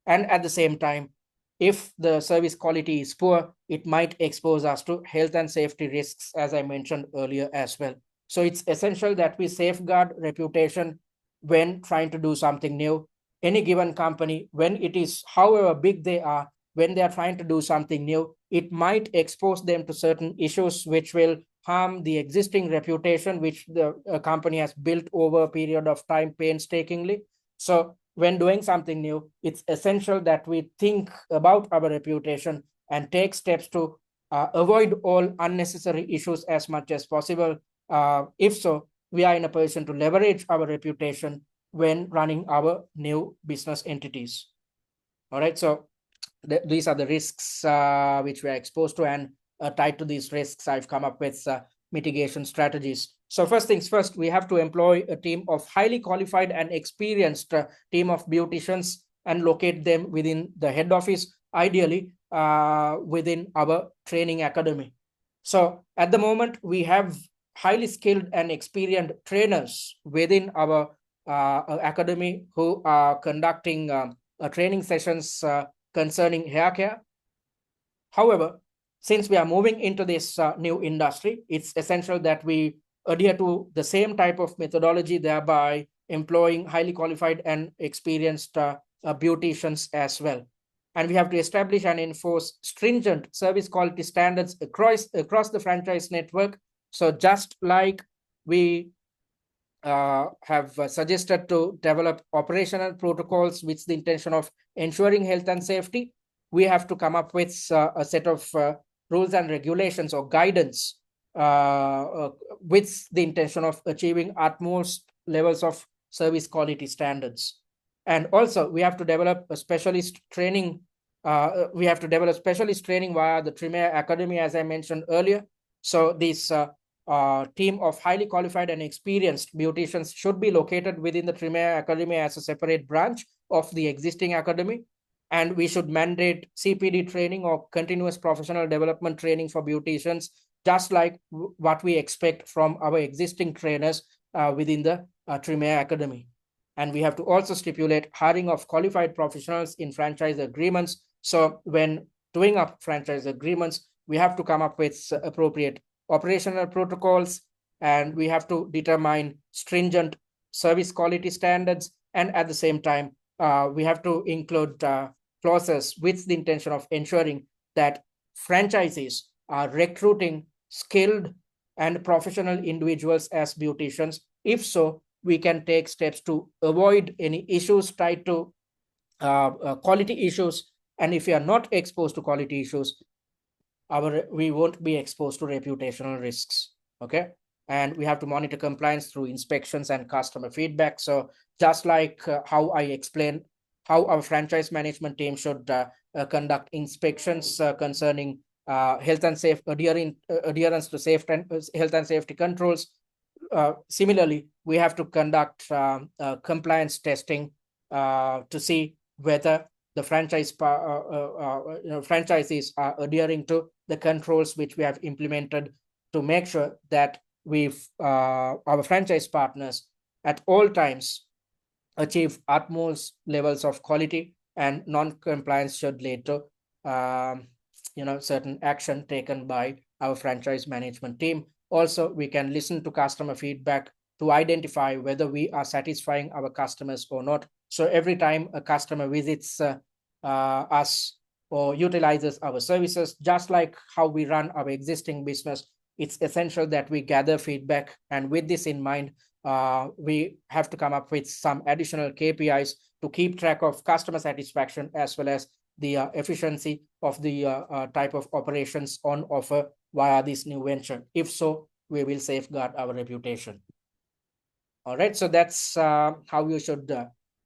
And at the same time, if the service quality is poor, it might expose us to health and safety risks, as I mentioned earlier as well. So it's essential that we safeguard reputation when trying to do something new. Any given company, when it is, however big they are, when they are trying to do something new, it might expose them to certain issues which will harm the existing reputation which the company has built over a period of time painstakingly. So when doing something new, it's essential that we think about our reputation and take steps to avoid all unnecessary issues as much as possible. If so, we are in a position to leverage our reputation when running our new business entities. All right, so these are the risks which we are exposed to, and tied to these risks, I've come up with mitigation strategies. So first things first, we have to employ a team of highly qualified and experienced team of beauticians and locate them within the head office, ideally within our training academy. So at the moment, we have highly skilled and experienced trainers within our academy who are conducting training sessions concerning hair care. However, since we are moving into this new industry, it's essential that we adhere to the same type of methodology, thereby employing highly qualified and experienced beauticians as well. And we have to establish and enforce stringent service quality standards across the franchise network. So just like we have suggested to develop operational protocols with the intention of ensuring health and safety, we have to come up with a set of rules and regulations or guidance with the intention of achieving utmost levels of service quality standards. And also, we have to develop a specialist training. We have to develop specialist training via the Trimayr Academy, as I mentioned earlier. So this team of highly qualified and experienced beauticians should be located within the Trimayr Academy as a separate branch of the existing academy. And we should mandate CPD training or continuous professional development training for beauticians, just like what we expect from our existing trainers within the Trimayr Academy. And we have to also stipulate hiring of qualified professionals in franchise agreements. So when doing up franchise agreements, we have to come up with appropriate operational protocols, and we have to determine stringent service quality standards. And at the same time, we have to include clauses with the intention of ensuring that franchisees are recruiting skilled and professional individuals as beauticians. If so, we can take steps to avoid any issues tied to quality issues. And if we are not exposed to quality issues, we won't be exposed to reputational risks. Okay. And we have to monitor compliance through inspections and customer feedback. So just like how I explained how our franchise management team should conduct inspections concerning health and safe adherence to safe and health and safety controls. Similarly, we have to conduct compliance testing to see whether the franchisees are adhering to the controls which we have implemented, to make sure that our franchise partners at all times achieve utmost levels of quality, and non-compliance should lead to certain action taken by our franchise management team. Also, we can listen to customer feedback to identify whether we are satisfying our customers or not. So every time a customer visits us or utilizes our services, just like how we run our existing business, it's essential that we gather feedback. And with this in mind, we have to come up with some additional KPIs to keep track of customer satisfaction as well as the efficiency of the type of operations on offer via this new venture. If so, we will safeguard our reputation. All right, so that's how you should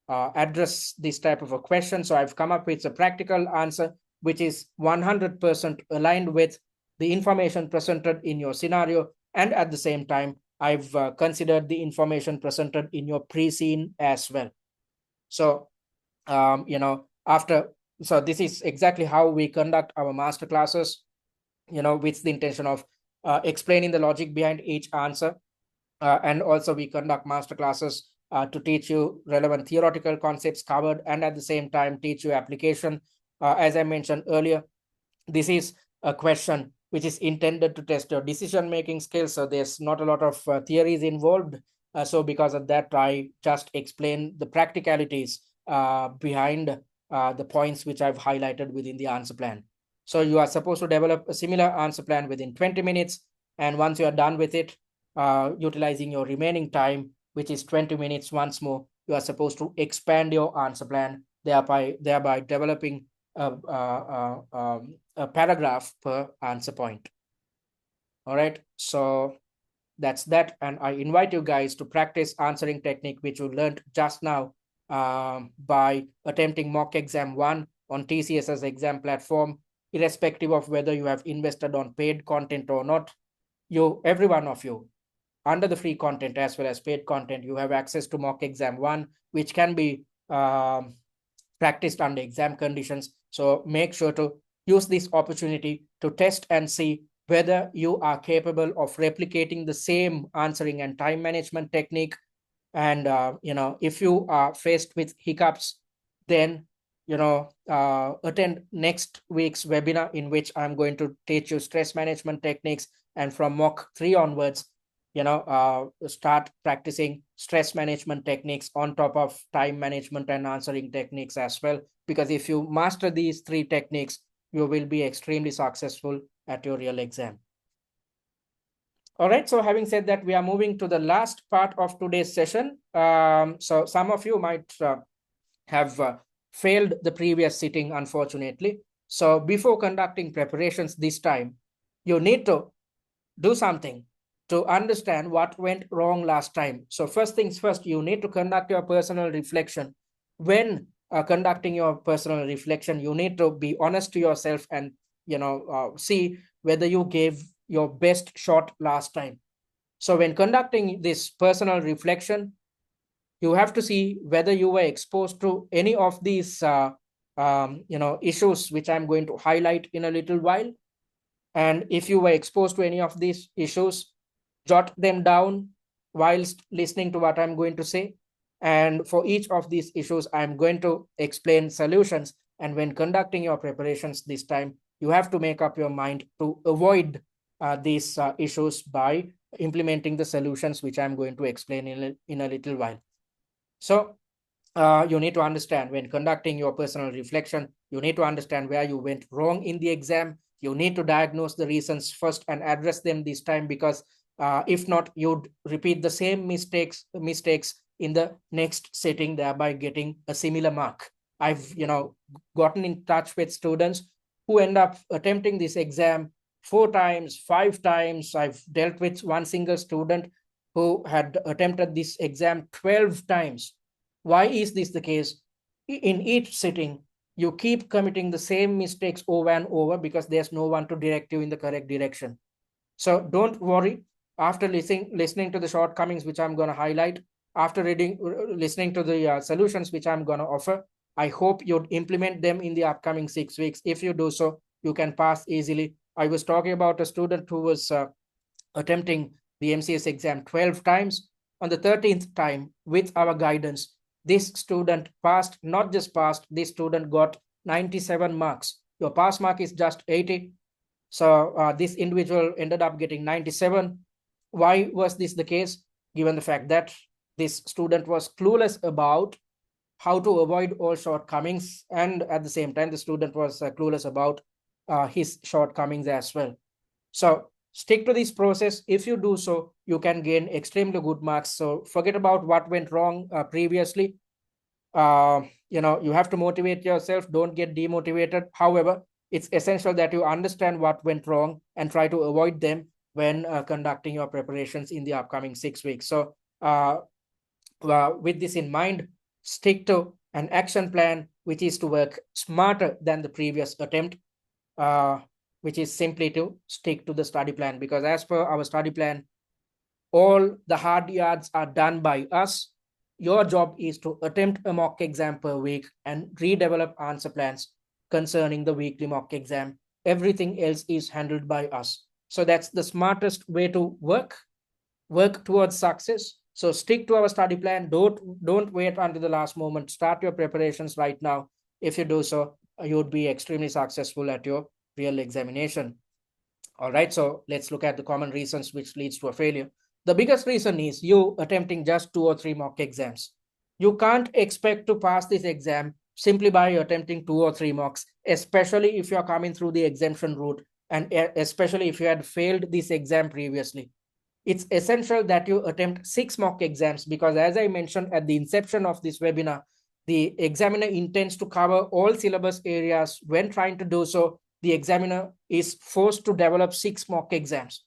address this type of a question. So I've come up with a practical answer, which is 100% aligned with the information presented in your scenario. And at the same time, I've considered the information presented in your pre-scene as well. So, so this is exactly how we conduct our masterclasses, with the intention of explaining the logic behind each answer. And also we conduct masterclasses to teach you relevant theoretical concepts covered, and at the same time teach you application. As I mentioned earlier, this is a question which is intended to test your decision-making skills. So there's not a lot of theories involved. So because of that, I just explain the practicalities behind the points which I've highlighted within the answer plan. So you are supposed to develop a similar answer plan within 20 minutes. And once you are done with it, utilizing your remaining time, which is 20 minutes once more, you are supposed to expand your answer plan, thereby developing a paragraph per answer point. All right, so that's that. And I invite you guys to practice answering technique, which you learned just now by attempting mock exam 1 on TCS's exam platform, irrespective of whether you have invested on paid content or not. Every one of you, under the free content as well as paid content, you have access to mock exam 1, which can be practiced under exam conditions. So make sure to use this opportunity to test and see whether you are capable of replicating the same answering and time management technique. And if you are faced with hiccups, then attend next week's webinar, in which I'm going to teach you stress management techniques, and from mock 3 onwards, start practicing stress management techniques on top of time management and answering techniques as well. Because if you master these 3 techniques, you will be extremely successful at your real exam. All right, so having said that, we are moving to the last part of today's session. So some of you might have failed the previous sitting, unfortunately. So before conducting preparations this time, you need to do something to understand what went wrong last time. So first things first, you need to conduct your personal reflection. When conducting your personal reflection, you need to be honest to yourself and see whether you gave your best shot last time. So when conducting this personal reflection, you have to see whether you were exposed to any of these issues which I'm going to highlight in a little while. And if you were exposed to any of these issues, jot them down whilst listening to what I'm going to say. And for each of these issues, I'm going to explain solutions. And when conducting your preparations this time, you have to make up your mind to avoid these issues by implementing the solutions which I'm going to explain in a little while. So you need to understand, when conducting your personal reflection, you need to understand where you went wrong in the exam. You need to diagnose the reasons first and address them this time, because if not, you'd repeat the same mistakes in the next sitting, thereby getting a similar mark. I've gotten in touch with students who end up attempting this exam 4 times, 5 times. I've dealt with one single student who had attempted this exam 12 times. Why is this the case? In each sitting, you keep committing the same mistakes over and over because there's no one to direct you in the correct direction. So don't worry. After listening to the shortcomings which I'm going to highlight, after listening to the solutions which I'm going to offer, I hope you'd implement them in the upcoming 6 weeks. If you do so, you can pass easily. I was talking about a student who was attempting the MCS exam 12 times. On the 13th time, with our guidance, this student passed. Not just passed, this student got 97 marks. Your pass mark is just 80. So this individual ended up getting 97. Why was this the case? Given the fact that this student was clueless about how to avoid all shortcomings, and at the same time, the student was clueless about his shortcomings as well. So stick to this process. If you do so, you can gain extremely good marks. So forget about what went wrong previously. You have to motivate yourself. Don't get demotivated. However, it's essential that you understand what went wrong and try to avoid them when conducting your preparations in the upcoming 6 weeks. So with this in mind, stick to an action plan, which is to work smarter than the previous attempt, which is simply to stick to the study plan. Because as per our study plan, all the hard yards are done by us. Your job is to attempt a mock exam per week and redevelop answer plans concerning the weekly mock exam. Everything else is handled by us. So that's the smartest way to work towards success. So stick to our study plan. Don't wait until the last moment. Start your preparations right now. If you do so, you would be extremely successful at your real examination. All right, so let's look at the common reasons which leads to a failure. The biggest reason is you attempting just 2 or 3 mock exams. You can't expect to pass this exam simply by attempting 2 or 3 mocks, especially if you're coming through the exemption route, and especially if you had failed this exam previously. It's essential that you attempt 6 mock exams, because as I mentioned at the inception of this webinar, the examiner intends to cover all syllabus areas. When trying to do so, the examiner is forced to develop 6 mock exams.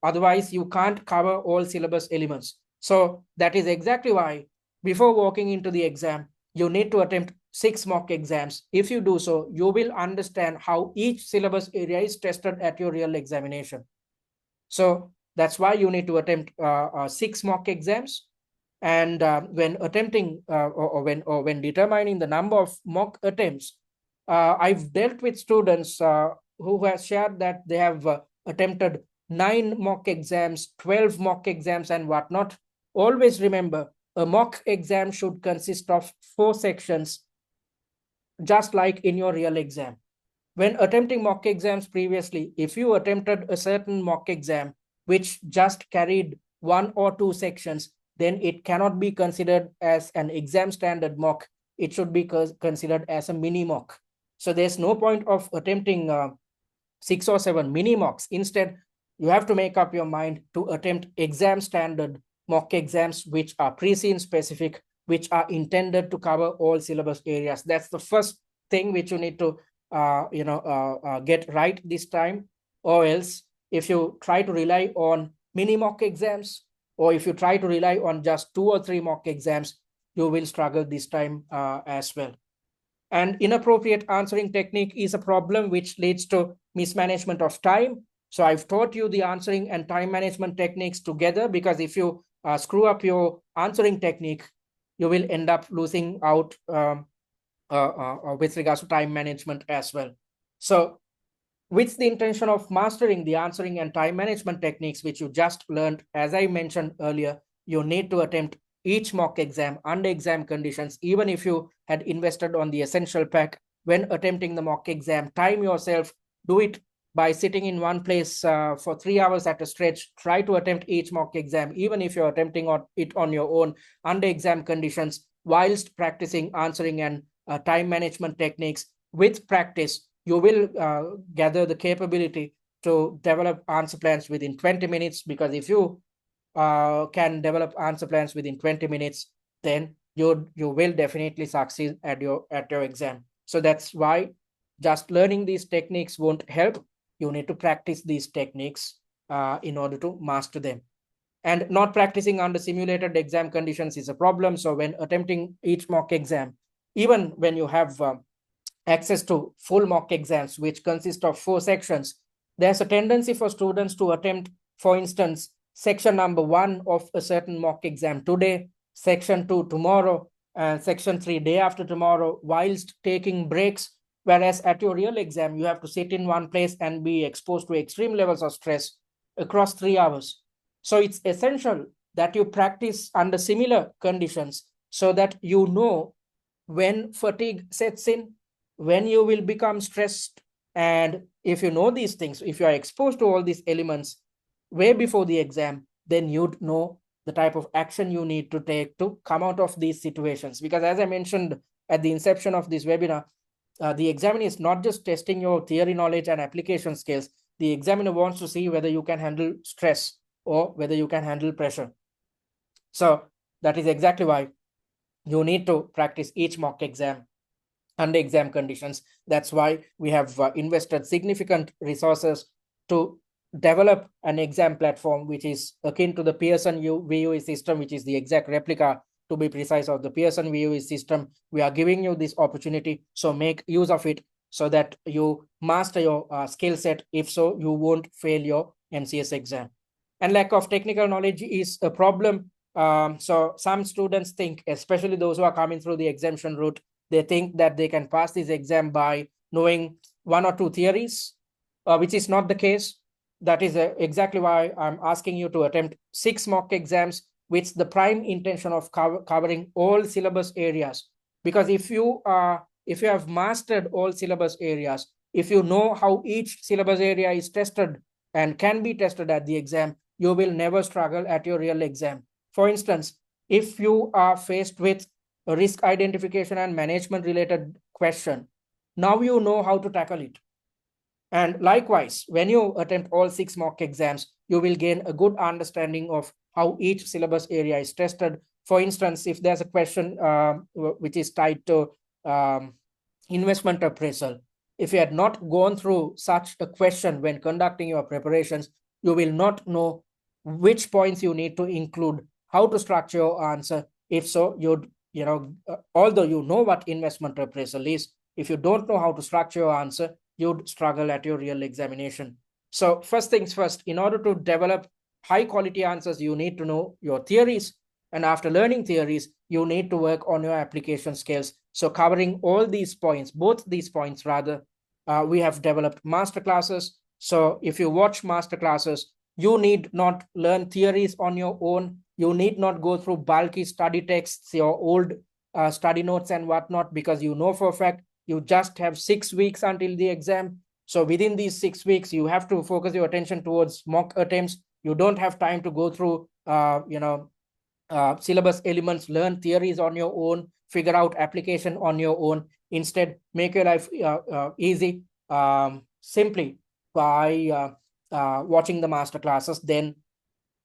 Otherwise, you can't cover all syllabus elements. So that is exactly why before walking into the exam, you need to attempt 6 mock exams. If you do so, you will understand how each syllabus area is tested at your real examination. So that's why you need to attempt 6 mock exams. And when attempting or when determining the number of mock attempts, I've dealt with students who have shared that they have attempted 9 mock exams, 12 mock exams, and whatnot. Always remember, a mock exam should consist of 4 sections. just like in your real exam. When attempting mock exams previously, if you attempted a certain mock exam which just carried 1 or 2 sections, then it cannot be considered as an exam standard mock. It should be considered as a mini mock. So there's no point of attempting 6 or 7 mini mocks. Instead, you have to make up your mind to attempt exam standard mock exams, which are pre-scene specific, which are intended to cover all syllabus areas. That's the first thing which you need to get right this time. Or else, if you try to rely on mini mock exams, or if you try to rely on just 2 or 3 mock exams, you will struggle this time as well. And inappropriate answering technique is a problem which leads to mismanagement of time. So I've taught you the answering and time management techniques together, because if you screw up your answering technique, you will end up losing out with regards to time management as well. So with the intention of mastering the answering and time management techniques, which you just learned, as I mentioned earlier, you need to attempt each mock exam under exam conditions. Even if you had invested on the essential pack when attempting the mock exam, time yourself, do it by sitting in one place for 3 hours at a stretch. Try to attempt each mock exam, even if you're attempting it on your own under exam conditions, whilst practicing answering and time management techniques. With practice, you will gather the capability to develop answer plans within 20 minutes, because if you can develop answer plans within 20 minutes, then you will definitely succeed at your exam. So that's why just learning these techniques won't help. You need to practice these techniques in order to master them. And not practicing under simulated exam conditions is a problem. So when attempting each mock exam, even when you have access to full mock exams, which consist of 4 sections, there's a tendency for students to attempt, for instance, section number 1 of a certain mock exam today, section 2 tomorrow, and section 3 day after tomorrow, whilst taking breaks. Whereas at your real exam, you have to sit in one place and be exposed to extreme levels of stress across 3 hours. So it's essential that you practice under similar conditions, so that you know when fatigue sets in, when you will become stressed. And if you know these things, if you are exposed to all these elements way before the exam, then you'd know the type of action you need to take to come out of these situations. Because as I mentioned at the inception of this webinar, the examiner is not just testing your theory knowledge and application skills. The examiner wants to see whether you can handle stress or whether you can handle pressure. So that is exactly why you need to practice each mock exam under exam conditions. That's why we have invested significant resources to develop an exam platform which is akin to the Pearson VUE system, which is the exact replica, to be precise, of the Pearson VUE system. We are giving you this opportunity, so make use of it so that you master your skill set. If so, you won't fail your MCS exam. And lack of technical knowledge is a problem. So some students think, especially those who are coming through the exemption route, they think that they can pass this exam by knowing 1 or 2 theories, which is not the case. That is exactly why I'm asking you to attempt 6 mock exams with the prime intention of covering all syllabus areas. Because if you have mastered all syllabus areas, if you know how each syllabus area is tested and can be tested at the exam, you will never struggle at your real exam. For instance, if you are faced with a risk identification and management related question, now you know how to tackle it. And likewise, when you attempt all 6 mock exams, you will gain a good understanding of how each syllabus area is tested. For instance, if there's a question which is tied to investment appraisal, if you had not gone through such a question when conducting your preparations, you will not know which points you need to include, how to structure your answer. If so, although you know what investment appraisal is, if you don't know how to structure your answer, you'd struggle at your real examination. So first things first, in order to develop high quality answers, you need to know your theories. And after learning theories, you need to work on your application skills. So covering all these points, both these points rather, we have developed masterclasses. So if you watch masterclasses, you need not learn theories on your own. You need not go through bulky study texts, your old study notes and whatnot, because you know for a fact you just have 6 weeks until the exam. So within these 6 weeks, you have to focus your attention towards mock attempts. You don't have time to go through, syllabus elements, learn theories on your own, figure out application on your own. Instead, make your life easy simply by watching the master classes. Then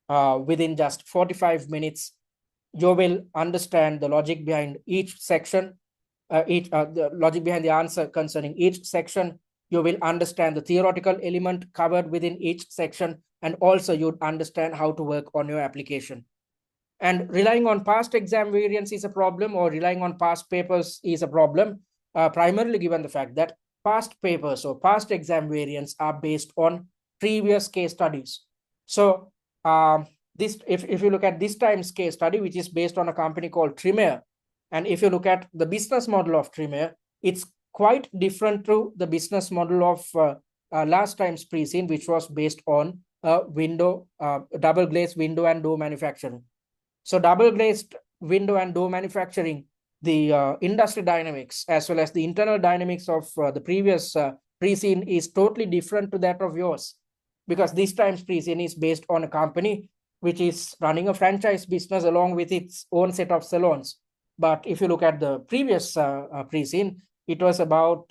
within just 45 minutes, you will understand the logic behind each section, the logic behind the answer concerning each section. You will understand the theoretical element covered within each section, and also you'd understand how to work on your application. And relying on past exam variants is a problem, or relying on past papers is a problem, primarily given the fact that past papers or past exam variants are based on previous case studies. So if you look at this time's case study, which is based on a company called Trimayr, and if you look at the business model of Trimayr, it's quite different to the business model of last time's pre-scene, which was based on double glazed window and door manufacturing. So double glazed window and door manufacturing, the industry dynamics as well as the internal dynamics of the previous pre-scene is totally different to that of yours, because this time's pre-scene is based on a company which is running a franchise business along with its own set of salons. But if you look at the previous pre-scene, it was about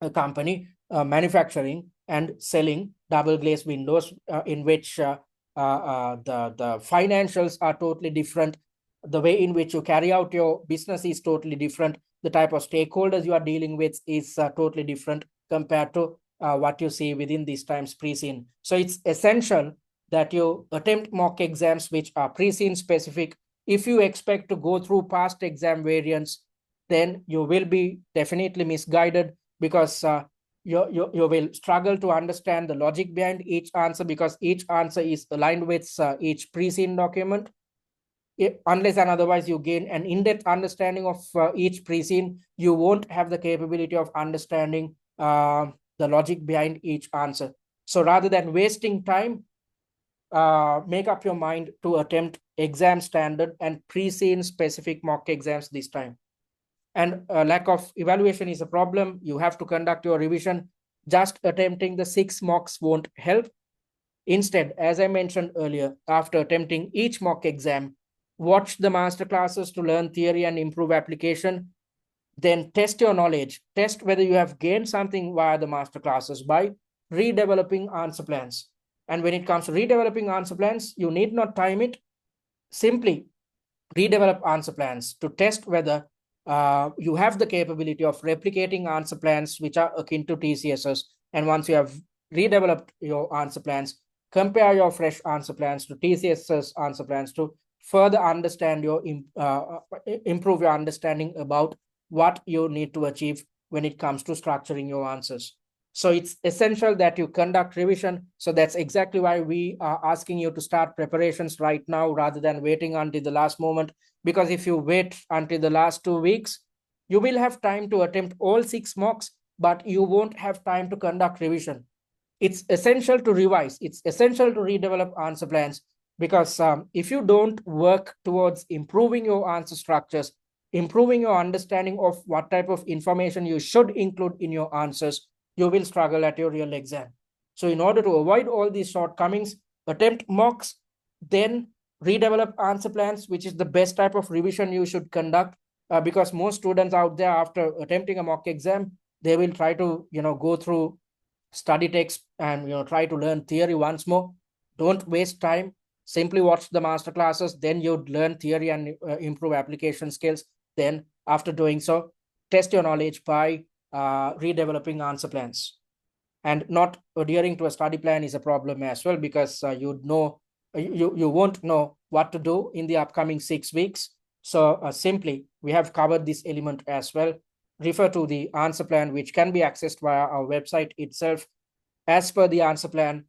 a company manufacturing and selling double glazed windows in which the financials are totally different. The way in which you carry out your business is totally different. The type of stakeholders you are dealing with is totally different compared to what you see within this time's pre-scene. So it's essential that you attempt mock exams which are pre-scene specific. If you expect to go through past exam variants, then you will be definitely misguided, because you will struggle to understand the logic behind each answer, because each answer is aligned with each pre-scene document. Unless and otherwise you gain an in-depth understanding of each pre-scene, you won't have the capability of understanding the logic behind each answer. So rather than wasting time, make up your mind to attempt exam standard and pre-scene specific mock exams this time. And lack of evaluation is a problem. You have to conduct your revision. Just attempting the 6 mocks won't help. Instead, as I mentioned earlier, after attempting each mock exam, watch the master classes to learn theory and improve application. Then test your knowledge. Test whether you have gained something via the master classes by redeveloping answer plans. And when it comes to redeveloping answer plans, you need not time it. Simply redevelop answer plans to test whether you have the capability of replicating answer plans which are akin to TCSs. And once you have redeveloped your answer plans, compare your fresh answer plans to TCS's answer plans to further understand improve your understanding about what you need to achieve when it comes to structuring your answers. So it's essential that you conduct revision. So that's exactly why we are asking you to start preparations right now rather than waiting until the last moment. Because if you wait until the last 2 weeks, you will have time to attempt all 6 mocks, but you won't have time to conduct revision. It's essential to revise. It's essential to redevelop answer plans, because if you don't work towards improving your answer structures, improving your understanding of what type of information you should include in your answers, you will struggle at your real exam. So in order to avoid all these shortcomings, attempt mocks, then redevelop answer plans, which is the best type of revision you should conduct, because most students out there, after attempting a mock exam, they will try to go through study text and try to learn theory once more. Don't waste time. Simply watch the master classes, then you'd learn theory and improve application skills. Then after doing so, test your knowledge by redeveloping answer plans. And not adhering to a study plan is a problem as well, because you won't know what to do in the upcoming 6 weeks. So simply, we have covered this element as well. Refer to the answer plan, which can be accessed via our website itself. As per the answer plan,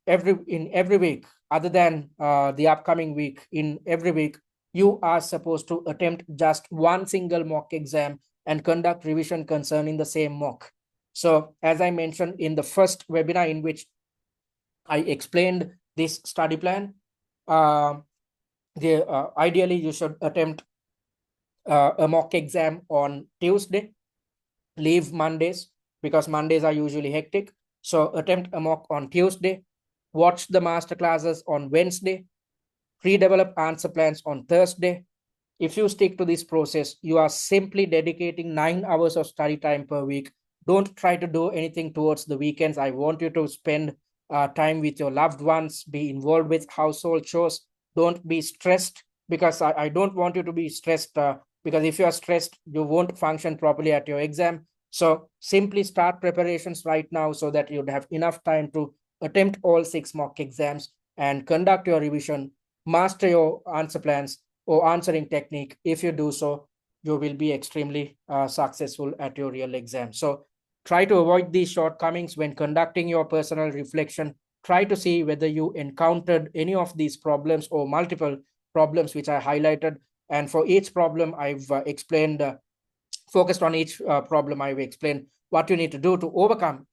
every week, other than the upcoming week, in every week, you are supposed to attempt just one single mock exam and conduct revision concerning the same mock. So as I mentioned in the first webinar in which I explained this study plan, ideally you should attempt a mock exam on Tuesday. leave Mondays because Mondays are usually hectic. So attempt a mock on Tuesday, watch the masterclasses on Wednesday, pre-develop answer plans on Thursday. If you stick to this process, you are simply dedicating 9 hours of study time per week. Don't try to do anything towards the weekends. I want you to spend time with your loved ones, be involved with household chores. Don't be stressed because I don't want you to be stressed because if you are stressed, you won't function properly at your exam. So simply start preparations right now so that you'd have enough time to attempt all 6 mock exams and conduct your revision, master your answer plans or answering technique. If you do so, you will be extremely successful at your real exam. So try to avoid these shortcomings when conducting your personal reflection. Try to see whether you encountered any of these problems or multiple problems which I highlighted. And for each problem, I've explained, focused on each problem, I've explained what you need to do to overcome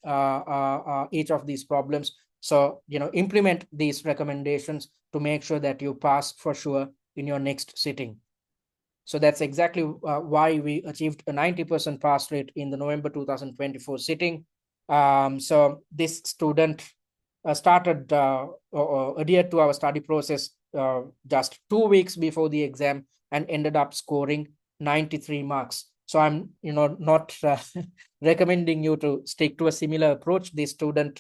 each of these problems. So, implement these recommendations to make sure that you pass for sure in your next sitting. So that's exactly why we achieved a 90% pass rate in the November 2024 sitting. So this student started adhered to our study process just 2 weeks before the exam and ended up scoring 93 marks. So I'm, not recommending you to stick to a similar approach. This student,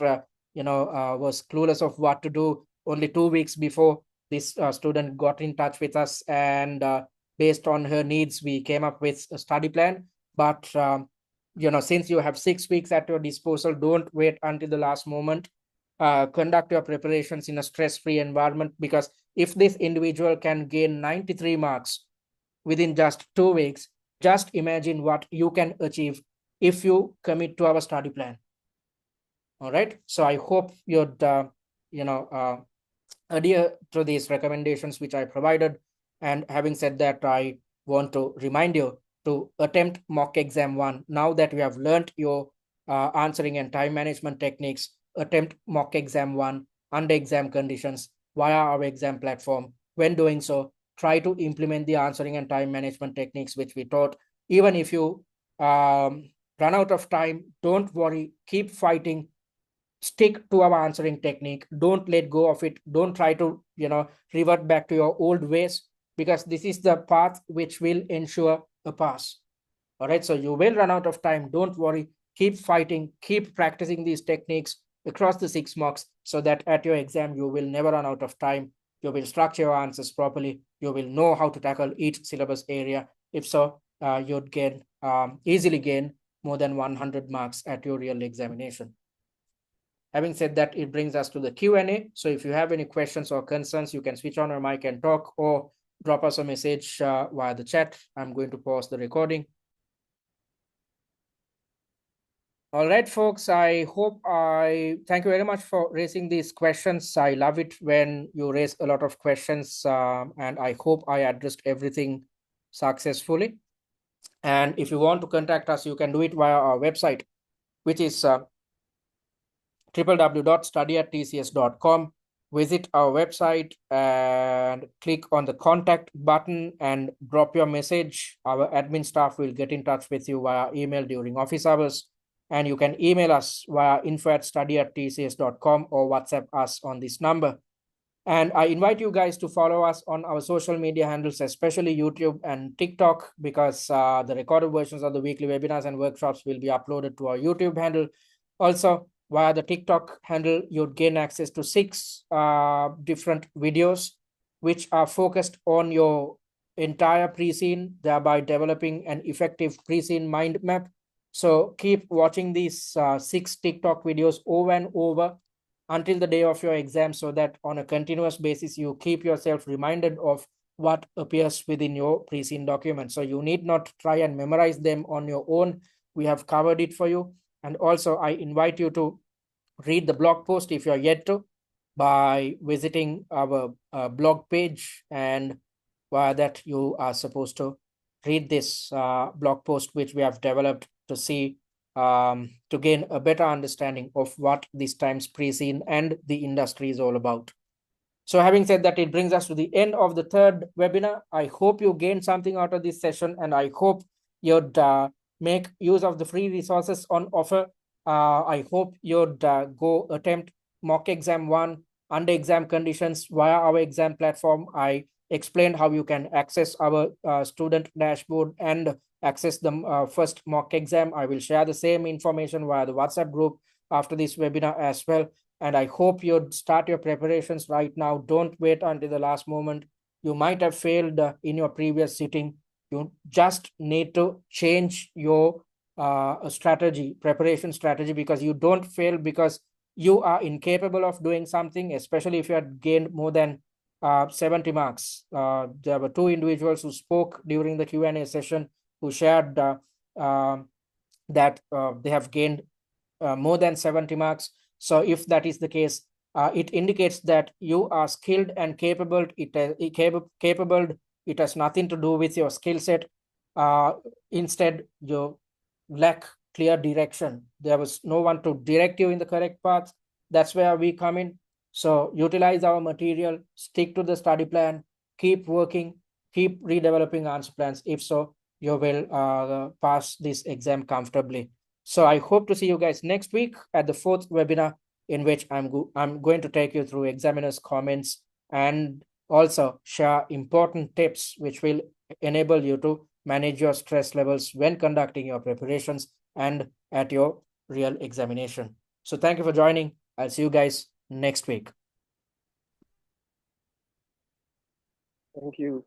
was clueless of what to do. Only 2 weeks before, this student got in touch with us, and based on her needs, we came up with a study plan. But since you have 6 weeks at your disposal, don't wait until the last moment. Conduct your preparations in a stress-free environment, because if this individual can gain 93 marks within just 2 weeks, just imagine what you can achieve if you commit to our study plan. All right. So I hope you'd, adhere to these recommendations which I provided. And having said that, I want to remind you to attempt mock exam 1. Now that we have learned your answering and time management techniques, attempt mock exam 1 under exam conditions via our exam platform. When doing so, try to implement the answering and time management techniques which we taught. Even if you run out of time, don't worry, keep fighting. Stick to our answering technique. Don't let go of it. Don't try to revert back to your old ways, because this is the path which will ensure a pass. All right, so you will run out of time. Don't worry, keep fighting, keep practicing these techniques across the 6 mocks, so that at your exam you will never run out of time. You will structure your answers properly. You will know how to tackle each syllabus area. If so, you'd easily gain more than 100 marks at your real examination. Having said that, it brings us to the Q&A. So if you have any questions or concerns, you can switch on your mic and talk, or drop us a message via the chat. I'm going to pause the recording. All right, folks, thank you very much for raising these questions. I love it when you raise a lot of questions, and I hope I addressed everything successfully. And if you want to contact us, you can do it via our website, which is www.studyatTCS.com. Visit our website and click on the contact button and drop your message. Our admin staff will get in touch with you via email during office hours. And you can email us via info@studyatTCS.com or WhatsApp us on this number. And I invite you guys to follow us on our social media handles, especially YouTube and TikTok, because the recorded versions of the weekly webinars and workshops will be uploaded to our YouTube handle. Also, via the TikTok handle, you'd gain access to 6 different videos which are focused on your entire pre-scene, thereby developing an effective pre-scene mind map. So keep watching these 6 TikTok videos over and over until the day of your exam, so that on a continuous basis, you keep yourself reminded of what appears within your pre-scene document. So you need not try and memorize them on your own. We have covered it for you. And also, I invite you to read the blog post if you're yet to, by visiting our blog page, and via that you are supposed to read this blog post which we have developed to see to gain a better understanding of what this time's pre-scene and the industry is all about. So having said that, it brings us to the end of the 3rd webinar. I hope you gained something out of this session, and I hope you'd make use of the free resources on offer. I hope you'd go attempt mock exam 1 under exam conditions via our exam platform. I explained how you can access our student dashboard and access the first mock exam. I will share the same information via the WhatsApp group after this webinar as well. And I hope you'd start your preparations right now. Don't wait until the last moment. You might have failed in your previous sitting. You just need to change your preparation strategy, because you don't fail because you are incapable of doing something, especially if you had gained more than 70 marks. There were two individuals who spoke during the Q&A session who shared that they have gained more than 70 marks. So if that is the case, it indicates that you are skilled and capable. Capable. It has nothing to do with your skill set. Instead, you lack clear direction. There was no one to direct you in the correct path. That's where we come in. So utilize our material, stick to the study plan, keep working, keep redeveloping answer plans. If so, you will pass this exam comfortably. So I hope to see you guys next week at the fourth webinar, in which I'm going to take you through examiners' comments and also share important tips which will enable you to manage your stress levels when conducting your preparations and at your real examination. So thank you for joining. I'll see you guys next week. Thank you.